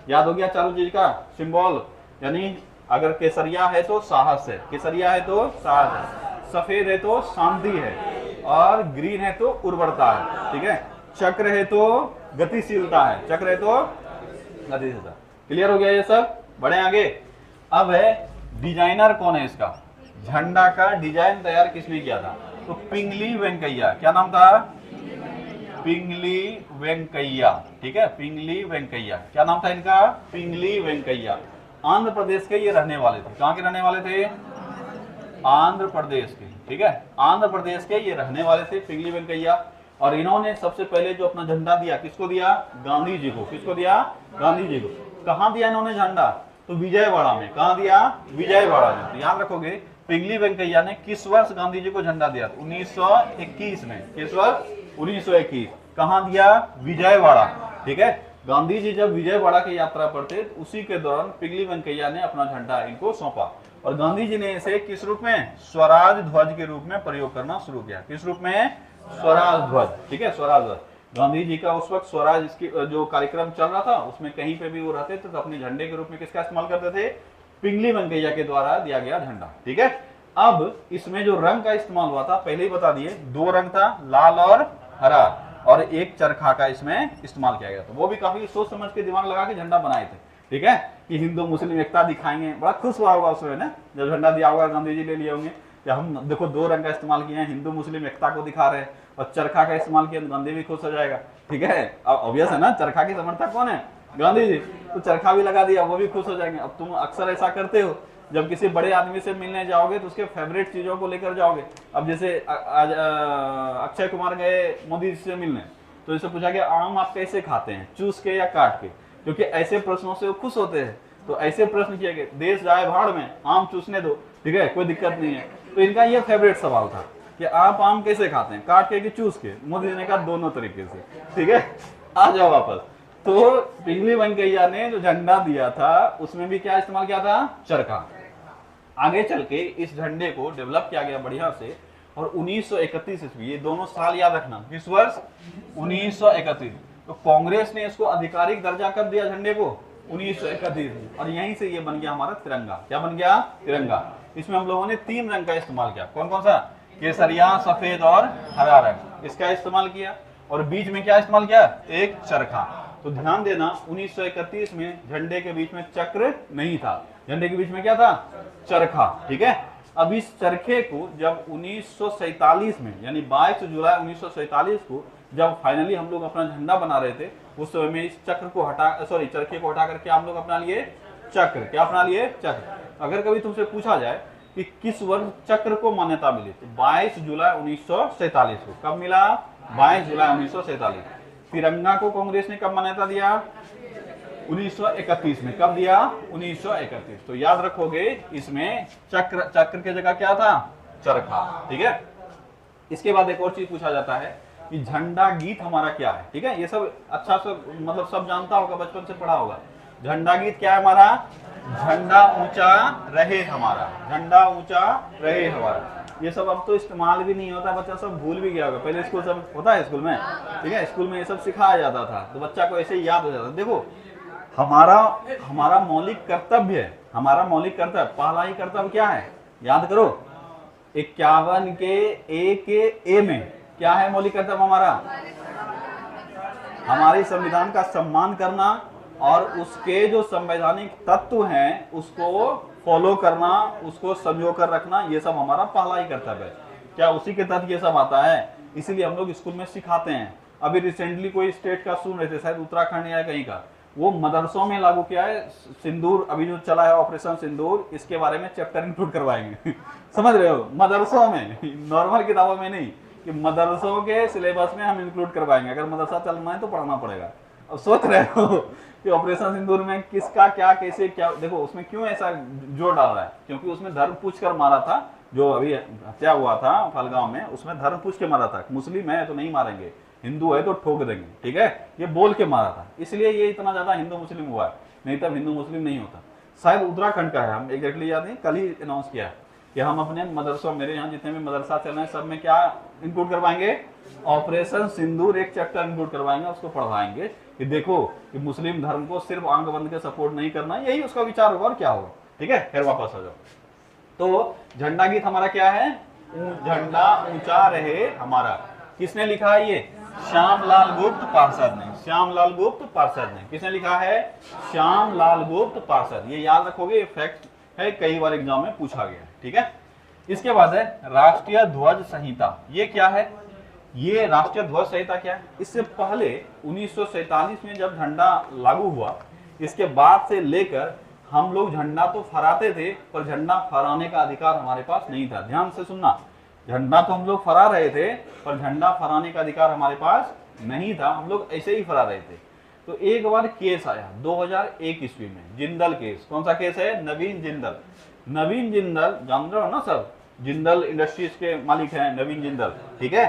याद हो गया चारों चीज का सिंबल। यानी अगर केसरिया है तो साहस है, केसरिया है तो साहस है, सफेद है तो शांति है, और ग्रीन है तो उर्वरता है, ठीक है। चक्र है तो गतिशीलता है, चक्र है तो गतिशीलता। क्लियर हो गया ये सब? बढ़े आगे। अब है डिजाइनर कौन है इसका? झंडा का डिजाइन तैयार किसने किया था? तो पिंगली वेंकैया। क्या नाम था? पिंगली वेंकैया, ठीक है। पिंगली वेंकैया। क्या नाम था इनका? पिंगली वेंकैया। आंध्र प्रदेश के ये रहने वाले थे। कहां के रहने वाले थे? आंध्र प्रदेश के, ठीक है। आंध्र प्रदेश के ये रहने वाले थे पिंगली वेंकैया। और इन्होंने सबसे पहले जो अपना झंडा दिया किसको दिया? गांधी जी को। किसको दिया? गांधी जी को। कहां दिया इन्होंने झंडा? तो विजयवाड़ा में। कहां दिया? विजयवाड़ा में। तो याद रखोगे पिंगली वेंकैया ने किस वर्ष गांधी जी को झंडा दिया? 1921 में। किस वर्ष? 1921। कहां दिया? विजयवाड़ा, ठीक है। गांधी जी जब विजयवाड़ा की यात्रा पर थे उसी के दौरान पिंगली वेंकैया ने अपना झंडा इनको सौंपा। और गांधी जी ने इसे किस रूप में? स्वराज ध्वज के रूप में प्रयोग करना शुरू किया। किस रूप में? स्वराज ध्वज, ठीक है। स्वराज ध्वज। गांधी जी का उस वक्त स्वराज इसकी जो कार्यक्रम चल रहा था उसमें कहीं पे भी वो रहते थे तो अपने झंडे के रूप में किसका इस्तेमाल करते थे? पिंगली वेंकैया के द्वारा दिया गया झंडा। ठीक है, अब इसमें जो रंग का इस्तेमाल हुआ था पहले ही बता दिए, 2 रंग था, लाल और हरा, और एक चरखा का इसमें इस्तेमाल किया गया था। वो भी काफी सोच समझ के दिमाग लगा के झंडा बनाए थे। ठीक है, कि हिंदू मुस्लिम एकता दिखाएंगे, बड़ा खुश हुआ होगा उसमें ना, जब झंडा दिया होगा, गांधी जी ले लिए होंगे कि हम देखो 2 रंग का इस्तेमाल किए हैं, हिंदू मुस्लिम एकता को दिखा रहे हैं, और चरखा का इस्तेमाल किया तो गांधी भी खुश हो जाएगा। ठीक है, अब ऑब्वियस है ना, चरखा की समर्थक कौन है, गांधी जी, तो चरखा भी लगा दिया, वो भी खुश हो जाएंगे। अब तुम अक्सर ऐसा करते हो, जब किसी बड़े आदमी से मिलने जाओगे तो उसके फेवरेट चीजों को लेकर जाओगे। अब जैसे आज अक्षय कुमार गए मोदी जी से मिलने, तो इसे पूछा कि आम आप कैसे खाते हैं, चूस के या काट के, क्योंकि ऐसे प्रश्नों से वो खुश होते हैं। तो ऐसे प्रश्न किए गए, देश जाए भाड़ में, आम चूसने दो, ठीक है, कोई दिक्कत नहीं है। तो इनका ये फेवरेट सवाल था कि आप आम कैसे खाते हैं, काट के कि चूस के। मोदी जी ने कहा दोनों तरीके से। ठीक है, आ जाओ वापस। तो पिंगली वेंकैया ने जो झंडा दिया था उसमें भी क्या इस्तेमाल किया था, चरखा। आगे चल के इस झंडे को डेवलप किया गया बढ़िया से, और 1931 ईस्वी, ये दोनों साल याद रखना, किस वर्ष, 1931। तो कांग्रेस ने इसको आधिकारिक दर्जा कब दिया झंडे को, 1931 में, और यहीं से ये बन गया हमारा तिरंगा। क्या बन गया, तिरंगा। इसमें हम लोगों ने 3 रंग का इस्तेमाल किया, कौन कौन सा, केसरिया, सफेद और हरा रंग, इसका इस्तेमाल किया। और बीच में क्या इस्तेमाल किया, एक चरखा। तो ध्यान देना, 1931 में झंडे के बीच में चक्र नहीं था, झंडे के बीच में क्या था, चरखा। ठीक है, अब इस चरखे को जब 1947 में, यानी 22 जुलाई 1947 को जब फाइनली हम लोग अपना झंडा बना रहे थे, उस समय में इस चक्र को चरखे को हटा करके हम लोग अपना लिए चक्र। क्या अपना लिए, चक्र। अगर कभी तुमसे पूछा जाए कि किस वर्ष चक्र को मान्यता मिली, तो 22 जुलाई 1947 को। कब मिला, 22 जुलाई 1947। तिरंगा को कांग्रेस ने कब मान्यता दिया, 1931 में। कब दिया, 1931। तो याद रखोगे, इसमें चक्र की जगह क्या था, चरखा। ठीक है, इसके बाद एक और चीज पूछा जाता है कि झंडा गीत हमारा क्या है। ठीक है, ये सब अच्छा से मतलब सब जानता होगा, बचपन से पढ़ा होगा। झंडा गीत क्या है हमारा, झंडा ऊंचा रहे हमारा, झंडा ऊंचा रहे हमारा। ये सब अब तो इस्तेमाल भी नहीं होता, बच्चा सब भूल भी गया होगा। पहले स्कूल सब होता है, स्कूल में, ठीक है, स्कूल में ये सब सिखाया जाता था, तो बच्चा को ऐसे ही याद हो जाता। देखो, हमारा मौलिक कर्तव्य है, हमारा मौलिक कर्तव्य, पहला ही कर्तव्य क्या है, याद करो, 51 के ए में क्या है मौलिक कर्तव्य हमारा, हमारे संविधान का सम्मान करना और उसके जो संवैधानिक तत्व हैं उसको फॉलो करना, उसको संजो कर रखना, ये सब हमारा पहला ही कर्तव्य है। क्या उसी के तहत ये सब आता है, इसीलिए हम लोग स्कूल में सिखाते हैं। अभी रिसेंटली कोई स्टेट का सुन रहे थे, शायद उत्तराखंड या कहीं का, वो मदरसों में लागू किया है सिंदूर, अभी जो चला है ऑपरेशन सिंदूर, इसके बारे में चैप्टर इंक्लूड करवाएंगे। समझ रहे हो, मदरसों में, नॉर्मल किताबों में नहीं, कि मदरसों के सिलेबस में हम इंक्लूड करवाएंगे। अगर मदरसा चलना है तो पढ़ना पड़ेगा। अब सोच रहे हो कि ऑपरेशन सिंदूर में किसका क्या कैसे क्या, देखो उसमें क्यों ऐसा जोर डाल रहा है, क्योंकि उसमें धर्म पूछ कर मारा था, जो अभी हत्या हुआ था फलगांव में, उसमें धर्म पूछ के मारा था। मुस्लिम है तो नहीं मारेंगे, हिंदू है तो ठोक देंगे, ठीक है, ये बोल के मारा था, इसलिए ये इतना ज्यादा हिंदू मुस्लिम हुआ है, नहीं तब हिंदू मुस्लिम नहीं होता। शायद उत्तराखंड का है, हम एग्जैक्टली याद नहीं, कल ही अनाउंस किया है कि हम अपने मदरसों, मेरे यहाँ जितने भी मदरसा चल रहे हैं सब में क्या इंक्लूड करवाएंगे, ऑपरेशन सिंदूर एक चैप्टर इंक्लूड करवाएंगे, उसको पढ़वाएंगे कि देखो कि मुस्लिम धर्म को सिर्फ आंख बंद के सपोर्ट नहीं करना, यही उसका विचार होगा और क्या होगा। ठीक है, फिर वापस आ जाओ। तो झंडा गीत हमारा क्या है, झंडा ऊंचा रहे हमारा, किसने लिखा है ये, श्यामलाल गुप्त पार्षद ने, श्यामलाल गुप्त पार्षद ने, किसने लिखा है, श्यामलाल गुप्त पार्षद। ये याद रखोगे, ये फैक्ट है, कई बार एग्जाम में पूछा गया। ठीक है, इसके बाद है राष्ट्रीय ध्वज संहिता। ये क्या है, ये राष्ट्रीय ध्वज संहिता क्या है, इससे पहले 1947 में जब झंडा लागू हुआ, इसके बाद से लेकर हम लोग झंडा तो फहराते थे, पर झंडा फहराने का अधिकार हमारे पास नहीं था। ध्यान से सुनना, झंडा तो हम लोग फहरा रहे थे, पर झंडा फहराने का अधिकार हमारे पास नहीं था, हम लोग ऐसे ही फहरा रहे थे। तो एक बार केस आया 2001 ईस्वी में, जिंदल केस। कौन सा केस है, नवीन जिंदल। नवीन जिंदल जान रहे हो ना सब, जिंदल इंडस्ट्रीज के मालिक हैं नवीन जिंदल। ठीक है,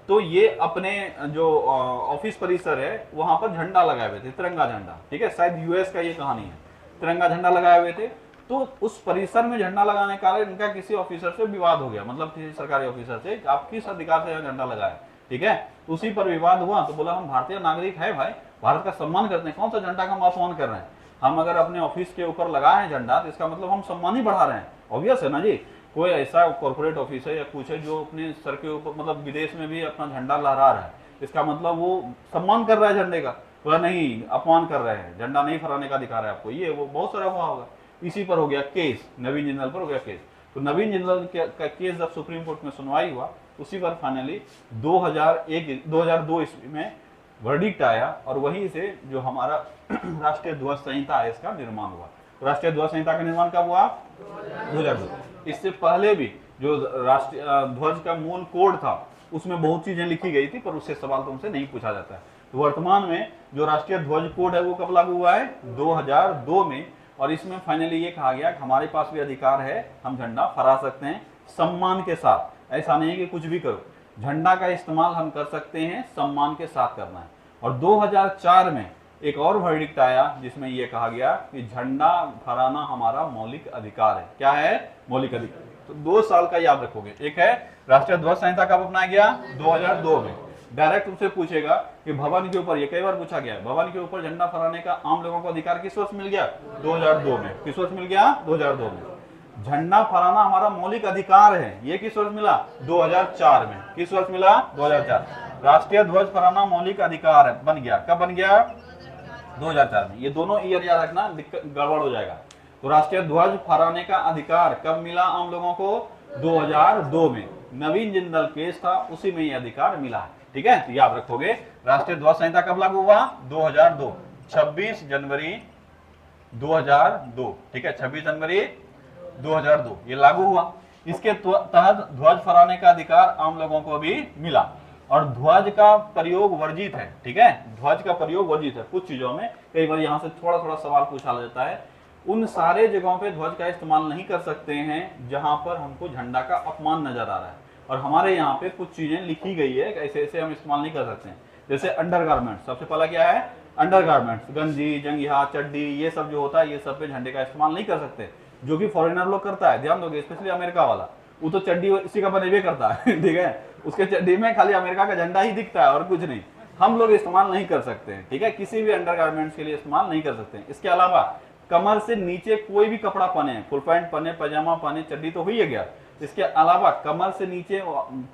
तो ये अपने जो ऑफिस परिसर है वहां पर झंडा लगाए हुए थे, तिरंगा झंडा। ठीक है, शायद यूएस का ये कहानी है, तिरंगा झंडा लगाए हुए थे। तो उस परिसर में झंडा लगाने का इनका किसी ऑफिसर से विवाद हो गया, मतलब किसी सरकारी ऑफिसर से, आप किस अधिकार से झंडा लगाए। ठीक है, उसी पर विवाद हुआ, तो बोला हम भारतीय नागरिक है भाई, भारत का सम्मान करते हैं, कौन सा झंडा का हम अपमान कर रहे हैं। हम अगर अपने ऑफिस के ऊपर लगाए हैं झंडा तो इसका मतलब हम सम्मान ही बढ़ा रहे हैं, ऑब्वियस है ना जी। कोई ऐसा कॉर्पोरेट ऑफिस है या कुछ है जो अपने सर के ऊपर मतलब विदेश में भी अपना झंडा लहरा रहा है, इसका मतलब वो सम्मान कर रहा है झंडे का, तो नहीं अपमान कर रहे हैं, झंडा नहीं फहराने का अधिकार है आपको, ये वो बहुत सारा हुआ होगा। इसी पर हो गया केस, नवीन जिंदल पर हो गया केस। तो नवीन जिंदल का केस जब सुप्रीम कोर्ट में सुनवाई हुआ, उसी पर फाइनली 2002 ईस्वी में वर्डिक्ट आया और वहीं से जो हमारा राष्ट्रीय ध्वज संहिता है इसका निर्माण हुआ। तो राष्ट्रीय ध्वज संहिता का निर्माण कब हुआ? 2002। इससे पहले भी जो राष्ट्रीय ध्वज का मूल कोड था उसमें बहुत चीजें लिखी गई थी, पर उससे सवाल तुमसे नहीं पूछा जाता है। तो वर्तमान में जो राष्ट्रीय ध्वज कोड है वो कब लागू हुआ है? 2002 में। और इसमें फाइनली ये कहा गया कि हमारे पास भी अधिकार है, हम झंडा फहरा सकते हैं सम्मान के साथ। ऐसा नहीं है कि कुछ भी करो, झंडा का इस्तेमाल हम कर सकते हैं, सम्मान के साथ करना है। और 2004 में एक और वर्डिक्ट आया जिसमें यह कहा गया कि झंडा फहराना हमारा मौलिक अधिकार है। क्या है? मौलिक अधिकार। तो 2 साल का याद रखोगे। एक है राष्ट्रीय ध्वज संहिता कब अपनाया गया? 2002 में। डायरेक्ट तुमसे पूछेगा कि भवन के ऊपर, ये कई बार पूछा गया है, भवन के ऊपर झंडा फहराने का आम लोगों को अधिकार किस वर्ष मिल गया? 2002 में। किस वर्ष मिल गया? 2002 में। झंडा फहराना हमारा मौलिक अधिकार है, ये किस वर्ष मिला? 2004 में। किस वर्ष मिला? 2004। राष्ट्रीय ध्वज फहराना मौलिक अधिकार है, बन गया। कब बन गया? 2004 में। ये दोनों ईयर याद रखना, गड़बड़ हो जाएगा। तो राष्ट्रीय ध्वज फहराने का अधिकार कब मिला आम लोगों को? 2002 में। नवीन जिंदल केस था, उसी में ये अधिकार मिला है। ठीक है, तो याद रखोगे। राष्ट्रीय ध्वज संहिता कब लागू हुआ? 2002, 26 जनवरी 2002। ठीक है, 26 जनवरी 2002 ये लागू हुआ। इसके तहत ध्वज फहराने का अधिकार आम लोगों को भी मिला और ध्वज का प्रयोग वर्जित है। ठीक है, ध्वज का प्रयोग वर्जित है कुछ चीजों में। कई बार यहाँ से थोड़ा थोड़ा सवाल पूछा जाता है। उन सारे जगहों पे ध्वज का इस्तेमाल नहीं कर सकते हैं जहां पर हमको झंडा का अपमान नजर आ रहा है। और हमारे यहाँ पे कुछ चीजें लिखी गई है ऐसे ऐसे हम इस्तेमाल नहीं कर सकते हैं। जैसे अंडरगारमेंट्स, सबसे पहला क्या है? अंडरगारमेंट्स, गंजी, जंगिया, चड्डी, ये सब जो होता है ये सब पे झंडे का इस्तेमाल नहीं कर सकते, जो कि फॉरेनर लोग करता है। ध्यान दोगे, स्पेशली अमेरिका वाला, वो तो चड्डी इसी का बने करता है। ठीक है, उसके चड्डी में खाली अमेरिका का झंडा ही दिखता है और कुछ नहीं। हम लोग इस्तेमाल नहीं कर सकते हैं। ठीक है, किसी भी अंडरगारमेंट्स के लिए इस्तेमाल नहीं कर सकते हैं। इसके अलावा कमर से नीचे कोई भी कपड़ा पहने, फुल पैंट पहने, पजामा पहने, चड्डी तो हुई है गया। इसके अलावा कमर से नीचे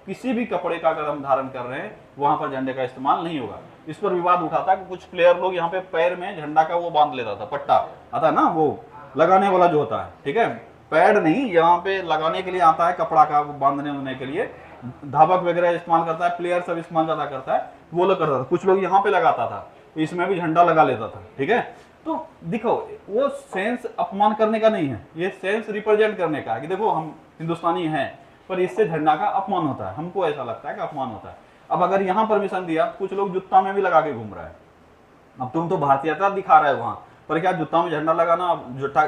किसी भी कपड़े का अगर हम धारण कर रहे हैं वहां पर झंडे का इस्तेमाल नहीं होगा। इस पर विवाद उठा था कि कुछ प्लेयर लोग यहाँ पे पैर में झंडा का वो बांध लेता था, पट्टा आता है ना, वो लगाने वाला जो होता है। ठीक है, पैड नहीं, यहाँ पे लगाने के लिए आता है कपड़ा का, बांधने होने के लिए धावक वगैरह इस्तेमाल करता है, प्लेयर सब इस्तेमाल ज्यादा करता है, वो लोग करता था। कुछ लोग यहाँ पे लगाता था, इसमें भी झंडा लगा लेता था। ठीक है, तो देखो वो सेंस अपमान करने का नहीं है, ये सेंस रिप्रेजेंट करने का है कि देखो हम हिंदुस्तानी हैं, पर इससे झंडा का अपमान होता है। हमको ऐसा लगता है कि अपमान होता है। अब अगर यहाँ परमिशन दिया, कुछ लोग जूता में भी लगा के घूम रहा है। अब तुम तो भारतीयता दिखा रहे हो वहां पर, क्या जूता में झंडा लगाना जूता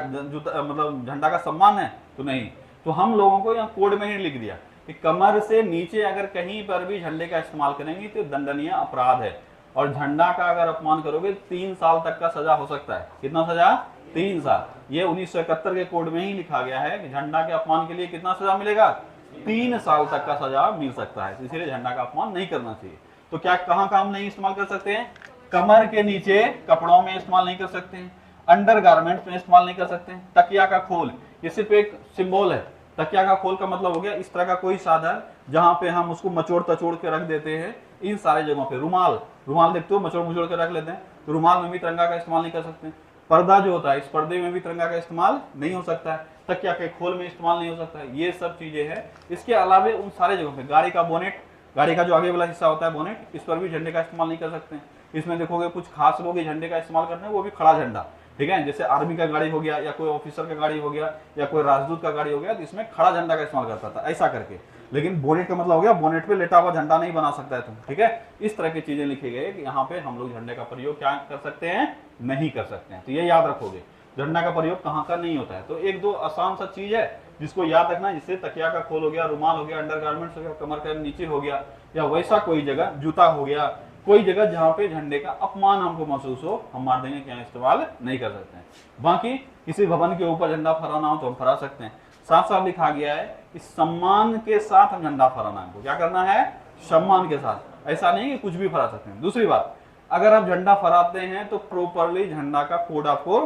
मतलब झंडा का सम्मान है? तो नहीं। तो हम लोगों को यहाँ कोड में ही लिख दिया कि कमर से नीचे अगर कहीं पर भी झंडे का इस्तेमाल करेंगे तो दंडनीय अपराध है, और झंडा का अगर अपमान करोगे 3 साल तक का सजा हो सकता है। कितना सजा? 3 साल। ये 1971 के कोड में ही लिखा गया है कि झंडा के अपमान के लिए कितना सजा मिलेगा? 3 साल तक का सजा मिल सकता है। इसलिए झंडा का अपमान नहीं करना चाहिए। तो क्या कहाँ काम नहीं इस्तेमाल कर सकते हैं? कमर के नीचे कपड़ों में इस्तेमाल नहीं कर सकते हैं, अंडर गारमेंट्स में इस्तेमाल नहीं कर सकते हैं। तकिया का खोल, ये सिर्फ एक सिंबल है। तकिया का खोल का मतलब हो गया इस तरह का कोई साधन जहां पे हम उसको मचोड़ तचोड़ के रख देते हैं। इन सारे जगहों पे रुमाल, रुमाल देखते हो मचोड़ मचोड़ के रख लेते हैं, तो रुमाल में भी तिरंगा का इस्तेमाल नहीं कर सकते। पर्दा जो होता है, इस पर्दे में भी तिरंगा का इस्तेमाल नहीं हो सकता है। तकिया के खोल में इस्तेमाल नहीं हो सकता है। ये सब चीजें हैं। इसके अलावा उन सारे जगहों पे गाड़ी का बोनेट, गाड़ी का जो आगे वाला हिस्सा होता है बोनेट, इस पर भी झंडे का इस्तेमाल नहीं कर सकते हैं। इसमें देखोगे कुछ खास लोग झंडे का इस्तेमाल करते हैं, वो भी खड़ा झंडा। ठीक है, जैसे आर्मी का गाड़ी हो गया या कोई ऑफिसर का गाड़ी हो गया या कोई राजदूत का गाड़ी हो गया, तो इसमें खड़ा झंडा का इस्तेमाल करता था ऐसा करके। लेकिन बोनेट का मतलब हो गया बोनेट पे लेटा हुआ झंडा नहीं बना सकता है तुम। ठीक है, इस तरह की चीजें लिखी गई कि यहाँ पे हम लोग झंडे का प्रयोग क्या कर सकते हैं? नहीं कर सकते हैं। तो ये याद रखोगे, झंडा का प्रयोग कहाँ का नहीं होता है। तो 1-2 आसान सा चीज है जिसको याद रखना, जिससे तकिया का खोल हो गया, रुमाल हो गया, अंडरगारमेंट्स हो गया, कमर का नीचे हो गया, या वैसा कोई जगह जूता हो गया, कोई जगह जहां पे झंडे का अपमान हमको महसूस हो, हम मार देंगे कि यहाँ इस्तेमाल नहीं कर सकते हैं। बाकी किसी भवन के ऊपर झंडा फहराना हो तो हम फहरा सकते हैं। साफ साफ लिखा गया है कि सम्मान के साथ हम झंडा फहराना है। क्या करना है? सम्मान के साथ। ऐसा नहीं कि कुछ भी फहरा सकते हैं। दूसरी बात, अगर आप झंडा फहराते हैं तो प्रॉपरली झंडा का कोड आपको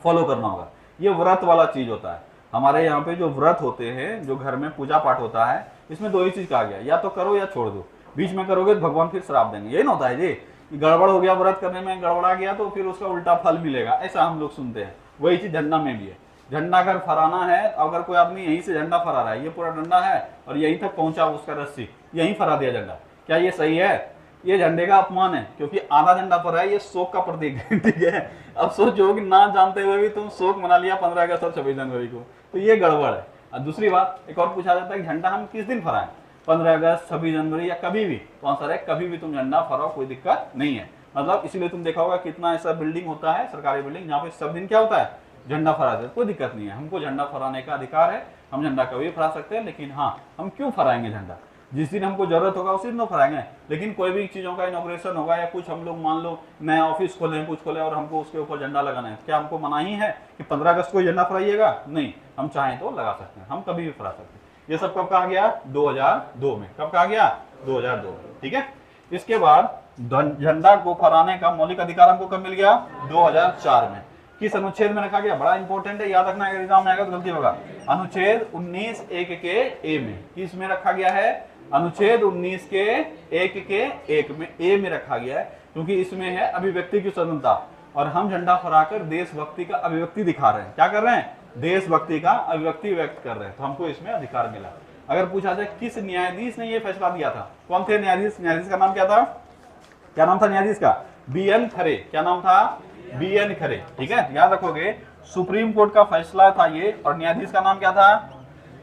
फॉलो करना होगा। ये व्रत वाला चीज होता है। हमारे यहाँ पे जो व्रत होते हैं, जो घर में पूजा पाठ होता है, इसमें दो ही चीज कहा गया, या तो करो या छोड़ दो। बीच में करोगे तो भगवान फिर श्राप देंगे, यही ना होता है जी, कि गड़बड़ हो गया व्रत करने में, गड़बड़ा गया तो फिर उसका उल्टा फल मिलेगा, ऐसा हम लोग सुनते हैं। वही चीज झंडा में भी है। झंडा अगर फहराना है, अगर कोई आदमी यहीं से झंडा फहरा रहा है, ये पूरा डंडा है और यहीं तक पहुंचा उसका रस्सी, यहीं फहरा दिया झंडा, क्या ये सही है? ये झंडे का अपमान है, क्योंकि आधा झंडा फहरा है, ये शोक का प्रतीक है। ठीक है, अब सोचो कि ना जानते हुए भी तुम शोक मना लिया 15 अगस्त और 26 जनवरी को, तो ये गड़बड़ है। और दूसरी बात, एक और पूछा जाता है कि झंडा हम किस दिन फहराएं, 15 अगस्त, 26 जनवरी या कभी भी। तो आंसर है कभी भी तुम झंडा फहराओ, कोई दिक्कत नहीं है। मतलब इसीलिए तुम देखा होगा कितना ऐसा बिल्डिंग होता है, सरकारी बिल्डिंग, जहाँ पे सब दिन क्या होता है, झंडा फहराते, कोई दिक्कत नहीं है। हमको झंडा फहराने का अधिकार है, हम झंडा कभी भी फहरा सकते हैं, लेकिन हाँ, हम क्यों फहराएंगे झंडा? जिस दिन हमको जरूरत होगा उसी दिन तो फहराएंगे। लेकिन कोई भी चीजों का इनॉग्रेशन होगा या कुछ, हम लोग मान लो नया ऑफिस खोले, कुछ खोले और हमको उसके ऊपर झंडा लगाना है, क्या हमको मनाही है कि 15 अगस्त को झंडा फहराइएगा? नहीं, हम चाहें तो लगा सकते हैं, हम कभी भी फहरा सकते हैं। ये सब कब कहा गया? 2002 में। कब कहा गया? 2002 में। ठीक है, इसके बाद झंडा को फहराने का मौलिक अधिकार हमको कब मिल गया? 2004 में। किस अनुच्छेद में रखा गया? बड़ा इंपॉर्टेंट है, याद रखना, अगर एग्जाम में आएगा तो गलती होगा। अनुच्छेद 19(1) के ए में। किस में रखा गया है? अनुच्छेद 19 के 1 के 1 में, ए में रखा गया है, क्योंकि इसमें है अभिव्यक्ति की स्वतंत्रता, और हम झंडा फहराकर देशभक्ति का अभिव्यक्ति दिखा रहे हैं। क्या कर रहे हैं? देशभक्ति का अभिव्यक्ति व्यक्त कर रहे हैं, तो हमको इसमें अधिकार मिला। अगर पूछा जाए किस न्यायाधीश ने यह फैसला दिया था, कौन थे न्यायाधीश? न्यायाधीश का नाम क्या था? क्या नाम था न्यायाधीश का? बी.एन. खरे। क्या नाम था? बी.एन. खरे। ठीक है, याद रखोगे, सुप्रीम कोर्ट का फैसला था ये, और न्यायाधीश का नाम क्या था?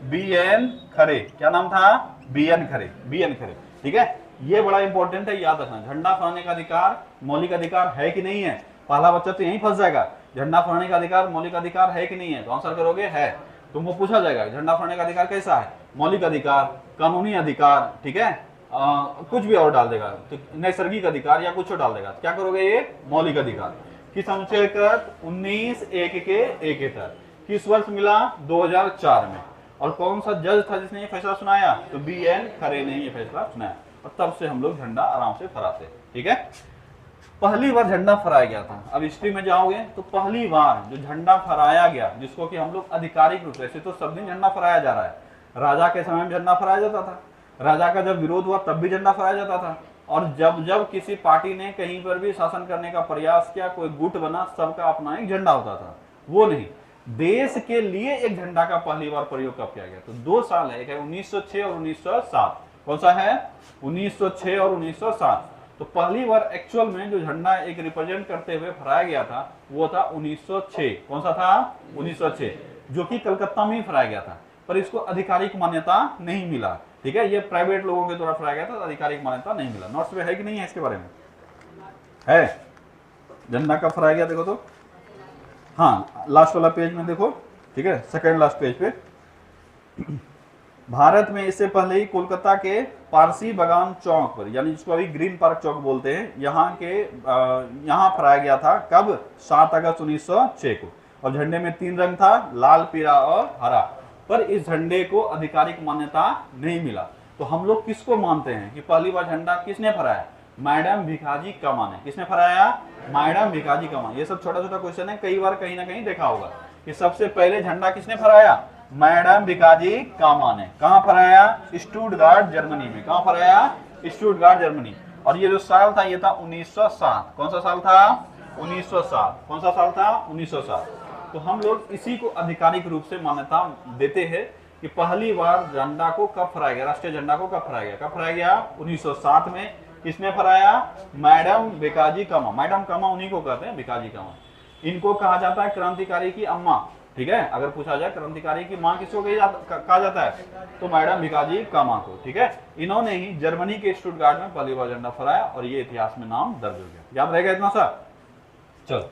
बी.एन. खरे। क्या नाम था? बी.एन. खरे। बी.एन. खरे। ठीक है, ये बड़ा इंपॉर्टेंट है, याद रखना। झंडा फहराने का अधिकार मौलिक अधिकार है कि नहीं है? पहला बच्चा तो यहीं फंस जाएगा, झंडा फहराने का अधिकार मौलिक अधिकार है कि नहीं है? तो आंसर करोगे है। तुमको पूछा जाएगा झंडा फहराने का अधिकार कैसा है? मौलिक अधिकार, कानूनी अधिकार, ठीक है, कुछ भी और डाल देगा, तो नैसर्गिक अधिकार या कुछ और डाल देगा, तो क्या करोगे? ये मौलिक अधिकार। किस अनुच्छेद के तहत? 19(1) के 1 के तहत। किस वर्ष मिला? 2004 में। और कौन सा जज था जिसने ये फैसला सुनाया? तो बी.एन. खरे ने ये फैसला सुनाया, और तब से हम लोग झंडा आराम से फहराते हैं। ठीक है, पहली बार झंडा फहराया गया था, अब हिस्ट्री में जाओगे तो पहली बार जो झंडा फहराया गया, जिसको कि हम लोग आधिकारिक रूप से, ऐसे तो सब दिन झंडा फहराया जा रहा है, राजा के समय में झंडा फहराया जाता था, राजा का जब विरोध हुआ तब भी झंडा फहराया जाता था, और जब जब किसी पार्टी ने कहीं पर भी शासन करने का प्रयास किया, कोई गुट बना, सबका अपना एक झंडा होता था। वो नहीं, देश के लिए एक झंडा का पहली बार प्रयोग कब किया गया? तो 2 साल है, एक है 1906 और 1907। कौन सा है? 1906 और 1907। तो पहली बार एक्चुअल में जो झंडा एक रिप्रेजेंट करते हुए फहराया गया था, वो था 1906। कौन सा था? 1906, जो कि कलकत्ता में ही फहराया गया था, पर इसको आधिकारिक मान्यता नहीं मिला। ठीक है, ये प्राइवेट लोगों के द्वारा फहराया गया था, आधिकारिक मान्यता नहीं मिला। नोट्स में है कि नहीं है इसके बारे में? है, झंडा कब फहराया गया देखो तो, हाँ, लास्ट वाला पेज में देखो। ठीक है, सेकंड लास्ट पेज पे। भारत में इससे पहले ही कोलकाता के पारसी बागान चौक पर, यानी जिसको अभी ग्रीन पार्क चौक बोलते हैं, यहाँ फहराया गया था। कब? 7 अगस्त 1906 को। और झंडे में 3 रंग था, लाल, पीला और हरा। पर इस झंडे को आधिकारिक मान्यता नहीं मिला। तो हम लोग किसको मानते हैं कि पहली बार झंडा किसने फहराया? मैडम भिखाजी कामा ने। किसने फहराया? मैडम भिखाजी कामा। ये सब छोटा छोटा क्वेश्चन है, कई बार कहीं ना कहीं देखा होगा कि सबसे पहले झंडा किसने फहराया? मैडम भिखाजी कामा ने। कहाँ फहराया? स्टुटगार्ट, जर्मनी में। कहाँ फहराया? Stuttgart, Germany. और ये जो साल था, ये था 1907। कौन सा साल था? 1907। कौन सा साल था? 1907। तो हम लोग इसी को आधिकारिक रूप से मान्यता देते हैं कि पहली बार झंडा को कब फहराया गया, राष्ट्रीय झंडा को कब फहराया गया? कब फहराया गया? 1907 में। किसने फहराया? मैडम भिखाजी कामा। मैडम कामा उन्हीं को कहते हैं, भिखाजी कामा। इनको कहा जाता है क्रांतिकारी की अम्मा। ठीक है, अगर पूछा जाए क्रांतिकारी की मां किसको कहा जाता है, तो मैडम भिखाजी कामा को। ठीक है, इन्होंने ही जर्मनी के स्टुटगार्ट में पहली बार झंडा फहराया, और ये इतिहास में नाम दर्ज हो गया। याद रहेगा इतना सा? चलो,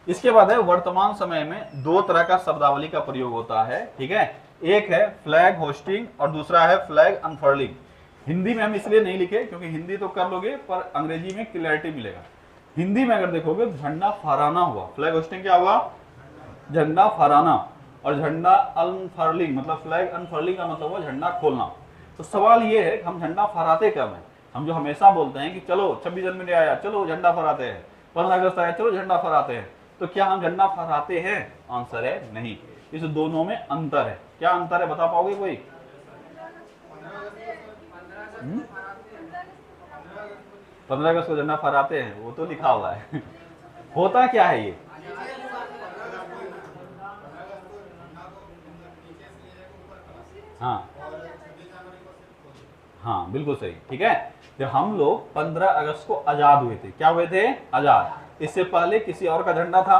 इसके बाद है वर्तमान समय में 2 तरह का शब्दावली का प्रयोग होता है। ठीक है, एक है फ्लैग होस्टिंग और दूसरा है फ्लैग अनफर्लिंग। हिंदी में हम इसलिए नहीं लिखे क्योंकि हिंदी तो कर लोगे, पर अंग्रेजी में क्लियरिटी मिलेगा। हिंदी में अगर देखोगे झंडा फहराना हुआ, फ्लैग होस्टिंग क्या हुआ? झंडा फहराना। और झंडा अनफर्लिंग मतलब फ्लैग अनफर्लिंग का मतलब हुआ झंडा खोलना। तो सवाल ये है हम झंडा फहराते कब हैं? हम जो हमेशा बोलते हैं कि चलो 26 जनवरी आया, चलो झंडा फहराते हैं, 15 अगस्त आया, चलो झंडा फहराते हैं, तो क्या हम झंडा फहराते हैं? आंसर है नहीं। इस दोनों में अंतर है। क्या अंतर है बता पाओगे कोई? 15 अगस्त को झंडा फहराते हैं, वो तो लिखा हुआ है। होता क्या है ये? हाँ हाँ बिल्कुल सही, ठीक है। जब हम लोग 15 अगस्त को आजाद हुए थे, क्या हुए थे? आजाद। इससे पहले किसी और का झंडा था,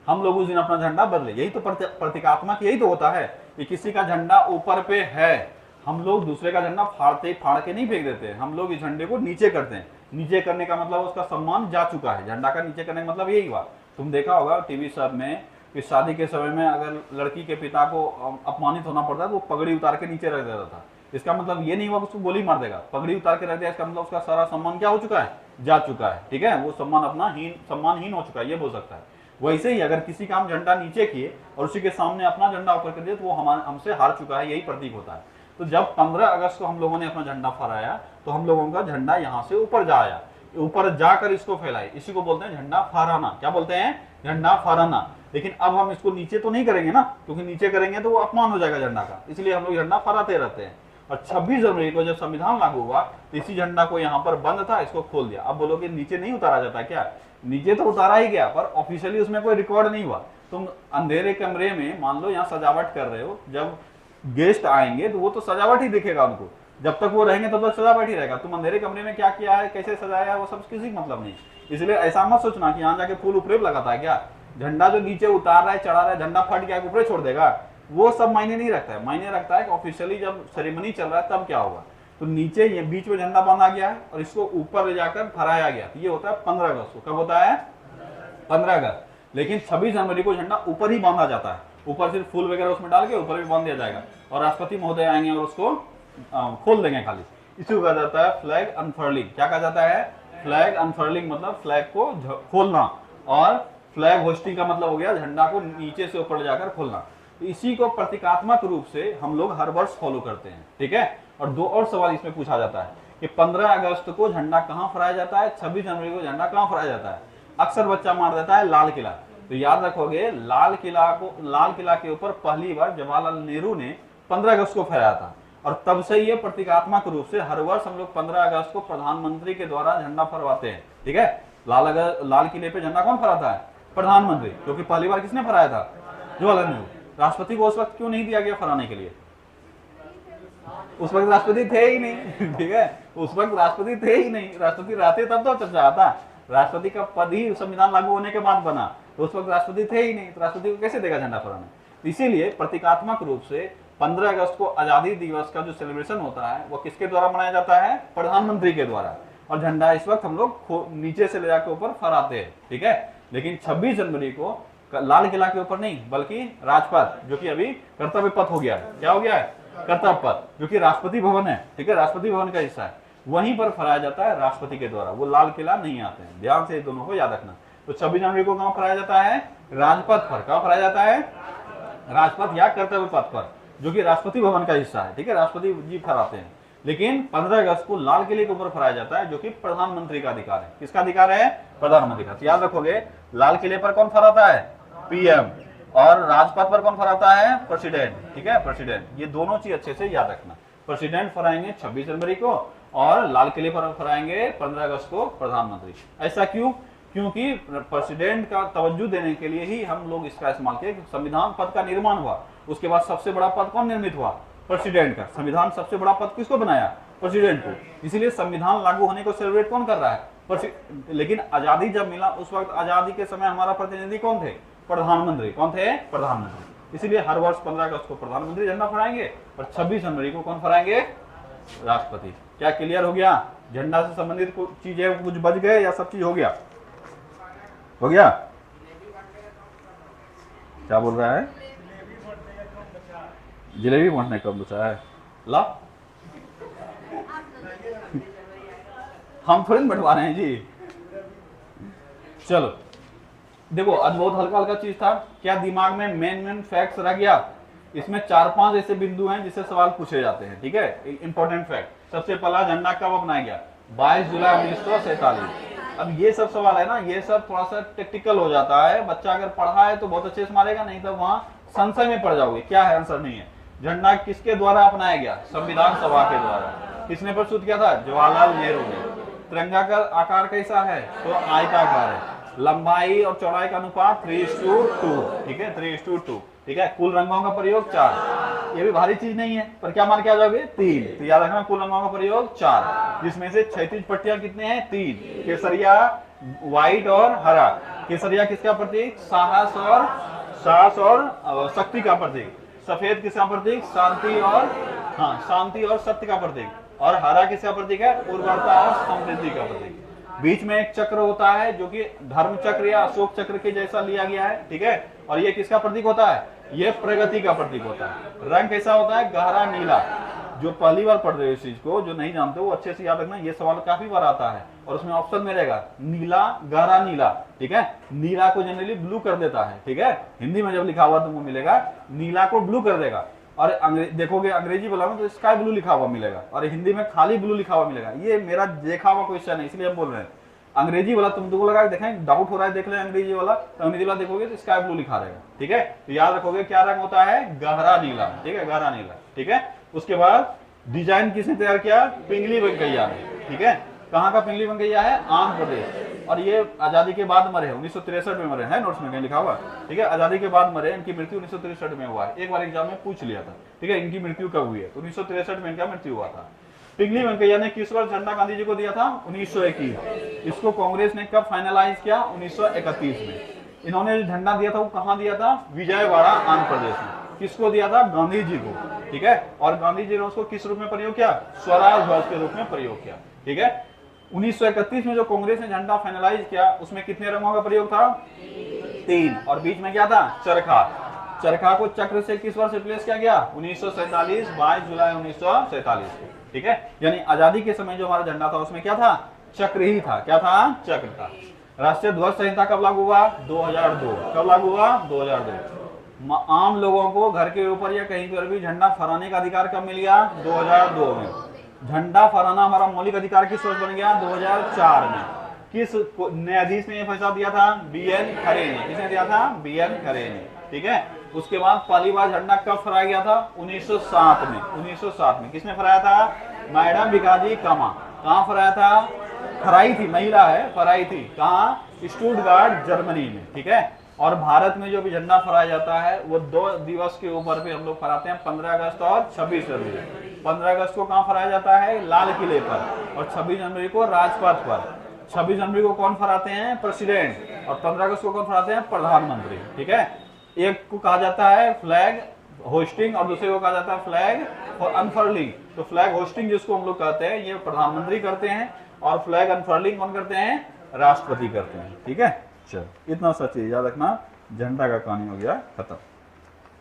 हम लोग उस दिन अपना झंडा बदले। यही तो प्रतीकात्मक यही तो होता है कि किसी का झंडा ऊपर पे है, हम लोग दूसरे का झंडा फाड़ के नहीं फेंक देते, हम लोग इस झंडे को नीचे करते हैं। नीचे करने का मतलब उसका सम्मान जा चुका है। झंडा का नीचे करने का मतलब यही हुआ। तुम देखा होगा टीवी सब में कि शादी के समय में अगर लड़की के पिता को अपमानित होना पड़ता है तो वो पगड़ी उतार के नीचे रख देता था। इसका मतलब ये नहीं हुआ कि उसको गोली मार देगा, पगड़ी उतार के रख दिया, इसका मतलब उसका सारा सम्मान क्या हो चुका है? जा चुका है, ठीक है। वो सम्मान अपना सम्मानहीन हो चुका है, ये बोल सकता है। वैसे ही अगर किसी का हम झंडा नीचे किए और उसी के सामने अपना झंडा ऊपर कर दिया तो वो हमसे हार चुका है, यही प्रतीक होता है। तो जब 15 अगस्त को हम लोगों ने अपना झंडा फहराया तो हम लोगों का झंडा यहाँ से ऊपर जाया, ऊपर जाकर इसको फैलाए, इसी को बोलते हैं झंडा फहराना। क्या बोलते हैं? झंडा फहराना। लेकिन अब हम इसको नीचे तो नहीं करेंगे ना, क्योंकि नीचे करेंगे तो वो अपमान हो जाएगा झंडा का, इसलिए हम लोग झंडा फहराते रहते हैं। और 26 जनवरी को जब संविधान लागू हुआ तो इसी झंडा को यहाँ पर बंद था, इसको खोल दिया। अब बोलोगे नीचे नहीं उतारा जाता क्या? नीचे तो उतारा ही गया, पर ऑफिशियली उसमें कोई रिकॉर्ड नहीं हुआ। तुम अंधेरे कमरे में मान लो यहाँ सजावट कर रहे हो, जब गेस्ट आएंगे तो वो तो सजावट ही दिखेगा उनको, जब तक वो रहेंगे तब तक सजावट ही रहेगा। तुम अंधेरे कमरे में क्या किया है, कैसे सजाया है, वो सब किसी मतलब नहीं। इसलिए ऐसा मत सोचना कि यहाँ जाके फूल उपरे लगाता है क्या, झंडा जो नीचे उतार रहा है चढ़ा रहा है, झंडा फट गया ऊपर छोड़ देगा, वो सब मायने नहीं रखता है। मायने रखता है कि ऑफिशियली जब सेरेमनी चल रहा है तब क्या होगा। तो नीचे ये बीच में झंडा बांधा गया है और इसको ऊपर ले जाकर फहराया गया, ये होता है 15 अगस्त को। कब होता है? 15 अगस्त। लेकिन 26 जनवरी को झंडा ऊपर ही बांधा जाता है, ऊपर सिर्फ फूल वगैरह उसमें डाल के ऊपर भी बांध दिया जाएगा और राष्ट्रपति महोदय आएंगे और उसको खोल देंगे खाली। इसी को कहा जाता है फ्लैग अनफर्लिंग। क्या कहा जाता है? फ्लैग अनफर्लिंग, मतलब फ्लैग को खोलना। और फ्लैग होस्टिंग का मतलब हो गया झंडा को नीचे से ऊपर ले जाकर खोलना। तो इसी को प्रतीकात्मक रूप से हम लोग हर वर्ष फॉलो करते हैं, ठीक है। और दो और सवाल इसमें पूछा जाता है कि 15 अगस्त को झंडा कहाँ फहराया जाता है, 26 जनवरी को झंडा कहाँ फहराया जाता है। अक्सर बच्चा मार देता है लाल किला। तो याद रखोगे लाल किला के ऊपर पहली बार जवाहरलाल नेहरू ने 15 अगस्त को फहराया था और तब से ये प्रतीकात्मक रूप से हर वर्ष हम लोग 15 अगस्त को प्रधानमंत्री के द्वारा झंडा फहराते हैं, ठीक है। लाल किले पे झंडा कौन फहराता है? प्रधानमंत्री। क्योंकि पहली बार किसने फहराया था? जवाहरलाल नेहरू। राष्ट्रपति को उस वक्त क्यों नहीं दिया गया फहराने के लिए? उस वक्त राष्ट्रपति थे ही नहीं, ठीक है। उस वक्त राष्ट्रपति थे ही नहीं, राष्ट्रपति रहते तब तो चर्चा आता। राष्ट्रपति का पद ही संविधान लागू होने के बाद बना, तो उस वक्त राष्ट्रपति थे ही नहीं, तो राष्ट्रपति को कैसे देगा झंडा फहराने। इसीलिए प्रतीकात्मक रूप से 15 अगस्त को आजादी दिवस का जो सेलिब्रेशन होता है वो किसके द्वारा मनाया जाता है? प्रधानमंत्री के द्वारा। और झंडा इस वक्त हम लोग नीचे से ले जाकर ऊपर फहराते हैं, ठीक है। लेकिन 26 जनवरी को लाल किला के ऊपर नहीं बल्कि राजपथ, जो कि अभी कर्तव्य पथ हो गया है। क्या हो गया है? कर्तव्य पथ, जो कि राष्ट्रपति भवन है, ठीक है, राष्ट्रपति भवन का हिस्सा है, वहीं पर फहराया जाता है राष्ट्रपति के द्वारा। वो लाल किला नहीं आते हैं, ध्यान से दोनों को याद रखना। तो 26 जनवरी को कहाँ फहराया जाता है? राजपथ पर। कहाँ फहराया जाता है? राजपथ या कर्तव्य पथ पर, जो कि राष्ट्रपति भवन का हिस्सा है, ठीक है, राष्ट्रपति जी फहराते हैं। लेकिन 15 अगस्त को लाल किले के ऊपर फहराया जाता है, जो कि प्रधानमंत्री का अधिकार है। किसका अधिकार है? प्रधानमंत्री का। याद रखोगे लाल किले पर कौन फहराता है? पीएम। और राजपथ पर कौन फहराता है? प्रेसिडेंट, ठीक है, प्रेसिडेंट। ये दोनों चीज अच्छे से याद रखना। प्रेसिडेंट फहराएंगे 26 जनवरी को और लाल किले पर फहराएंगे 15 अगस्त को प्रधानमंत्री। ऐसा क्यों? क्योंकि प्रेसिडेंट का तवज्जो देने के लिए ही हम लोग इसका इस्तेमाल किए। संविधान पद का निर्माण हुआ, उसके बाद सबसे बड़ा पद कौन निर्मित हुआ? प्रेसिडेंट का। संविधान सबसे बड़ा पद किसको बनाया? प्रेसिडेंट को। इसीलिए संविधान लागू होने को सेलिब्रेट कौन कर रहा है? लेकिन आजादी जब मिला उस वक्त आजादी के समय हमारा प्रतिनिधि कौन थे? प्रधानमंत्री। कौन थे? प्रधानमंत्री। इसीलिए हर वर्ष 15 अगस्त को प्रधानमंत्री झंडा फहराएंगे और 26 जनवरी को कौन फहराएंगे? राष्ट्रपति। क्या क्लियर हो गया? झंडा से संबंधित कुछ चीजें कुछ बच गए या सब चीज हो गया? हो गया? क्या बोल रहा है? जलेबी बांटने कब बचा है? ला हम थोड़ी बंटवा रहे हैं जी। चलो देखो, आज बहुत हल्का हल्का चीज था। क्या दिमाग में मेन फैक्ट्स रह गया? इसमें 4-5 ऐसे बिंदु हैं जिससे सवाल पूछे जाते हैं, ठीक है, इंपॉर्टेंट फैक्ट। सबसे पहला, झंडा कब अपनाया गया? 22 जुलाई 1947। अब ये सब सवाल है ना, ये सब थोड़ा सा टेक्निकल हो जाता है, बच्चा अगर पढ़ा है तो बहुत अच्छे से मारेगा, नहीं तो वहां संशय में पड़ जाओगे, क्या है आंसर नहीं है। झंडा किसके द्वारा अपनाया गया? संविधान सभा के द्वारा। किसने प्रस्तुत किया था? जवाहरलाल नेहरू ने। तिरंगा का आकार कैसा है? तो आयताकार है। लंबाई और चौड़ाई का अनुपात 3:2, ठीक है, 3:2, ठीक है। कुल रंगों का प्रयोग 4। ये भी भारी चीज नहीं है, पर क्या मान के आ जाओगे? 3। तो याद रखना कुल रंगों का प्रयोग 4, जिसमें से क्षैतिज पट्टियां कितने हैं? 3। केसरिया, व्हाइट और हरा। केसरिया किसका प्रतीक? साहस और शक्ति का प्रतीक। सफेद किसका प्रतीक? शांति और सत्य का प्रतीक। और हरा किसका प्रतीक है? उर्वरता और समृद्धि का प्रतीक। बीच में एक चक्र होता है जो कि धर्म चक्र या अशोक चक्र के जैसा लिया गया है, ठीक है। और ये किसका प्रतीक होता है? ये प्रगति का प्रतीक होता है। रंग कैसा होता है? गहरा नीला। जो पहली बार पढ़ रहे हो इस चीज को, जो नहीं जानते वो अच्छे से याद रखना, ये सवाल काफी बार आता है और उसमें ऑप्शन में रहेगा नीला, गहरा नीला, ठीक है। नीला को जनरली ब्लू कर देता है, ठीक है। हिंदी में जब लिखा हुआ तुमको मिलेगा, नीला को ब्लू कर देगा। और देखोगे अंग्रेजी वाला में तो स्काई ब्लू लिखा हुआ मिलेगा, और हिंदी में खाली ब्लू लिखा हुआ मिलेगा। ये मेरा देखा हुआ क्वेश्चन है, इसलिए हम बोल रहे हैं। अंग्रेजी वाला तुमको लगा देखें, डाउट हो रहा है, देख ले अंग्रेजी वाला, तो अंग्रेजी वाला देखोगे तो स्काई ब्लू लिखा रहेगा, ठीक है। तो याद रखोगे क्या रंग होता है? गहरा नीला, ठीक है, गहरा नीला, ठीक है। उसके बाद डिजाइन किसने तैयार किया? पिंगली वेंकैया ने, ठीक है। कहाँ का पिंगली वेंकैया है? आंध्र प्रदेश। और ये आजादी के बाद मरे हैं, 1963 में मरे हैं, नोट्स में कहीं लिखा हुआ, ठीक है। आजादी के बाद मरे, इनकी मृत्यु 1963 में हुआ है। एक बार एग्जाम में पूछ लिया था, ठीक है, इनकी मृत्यु कब हुई है, तो 1963 में इनका मृत्यु हुआ था। पिंगली वेंकैया ने किस वर्ष झंडा गांधी जी को दिया था? 1921। इसको कांग्रेस ने कब फाइनलाइज किया? 1931 में। इन्होंने जो झंडा दिया था वो कहाँ दिया था? विजयवाड़ा, आंध्र प्रदेश में। किसको दिया था? गांधी जी को, ठीक है। और गांधी जी ने उसको किस रूप में प्रयोग किया? स्वराज ध्वज के रूप में प्रयोग किया, ठीक है। 1931 में जो कांग्रेस ने झंडा फाइनलाइज किया, उसमें कितने रंगों का प्रयोग था? 3। और बीच में क्या था? चरखा। चरखा को चक्र से किस वर्ष रिप्लेस किया गया? 1947, 22 जुलाई 1947, ठीक है। यानी आजादी के समय जो हमारा झंडा था उसमें क्या था? चक्र ही था। क्या था? चक्र था। राष्ट्रीय ध्वज संहिता कब लागू हुआ? 2002। कब लागू हुआ? 2002। आम लोगों को घर के ऊपर या कहीं पर भी झंडा फहराने का अधिकार कब मिल गया? 2002 में। झंडा फहराना हमारा मौलिक अधिकार किस वर्ष बन गया? 2004 में। किस न्यायाधीश ने यह फैसला दिया था? BN खरे ने। किसने दिया था? BN खरे ने, ठीक है। उसके बाद पहली बार झंडा कब फहराया गया था? 1907 में। 1907 में किसने फहराया था? मैडम भिकाजी कामा। कहाँ फहराया था? फहराई थी, महिला है, फहराई थी। कहाँ? स्टुटगार्ट, जर्मनी में, ठीक है। और भारत में जो भी झंडा फहराया जाता है वो 2 दिवस के ऊपर पे हम लोग फहराते हैं, 15 अगस्त और 26 जनवरी। 15 अगस्त को कहाँ फहराया जाता है? लाल किले पर। और 26 जनवरी को राजपथ पर। 26 जनवरी को कौन फहराते हैं? प्रेसिडेंट। और 15 अगस्त को कौन फहराते हैं? प्रधानमंत्री, ठीक है। एक को कहा जाता है फ्लैग होस्टिंग और दूसरे को कहा जाता है फ्लैग फॉर अनफर्लिंग। तो फ्लैग होस्टिंग जिसको हम लोग कहते हैं, ये प्रधानमंत्री करते हैं, और फ्लैग अनफर्लिंग कौन करते हैं? राष्ट्रपति करते हैं, ठीक है। चलो, इतना सा चीज याद रखना। झंडा का कहानी हो गया खत्म।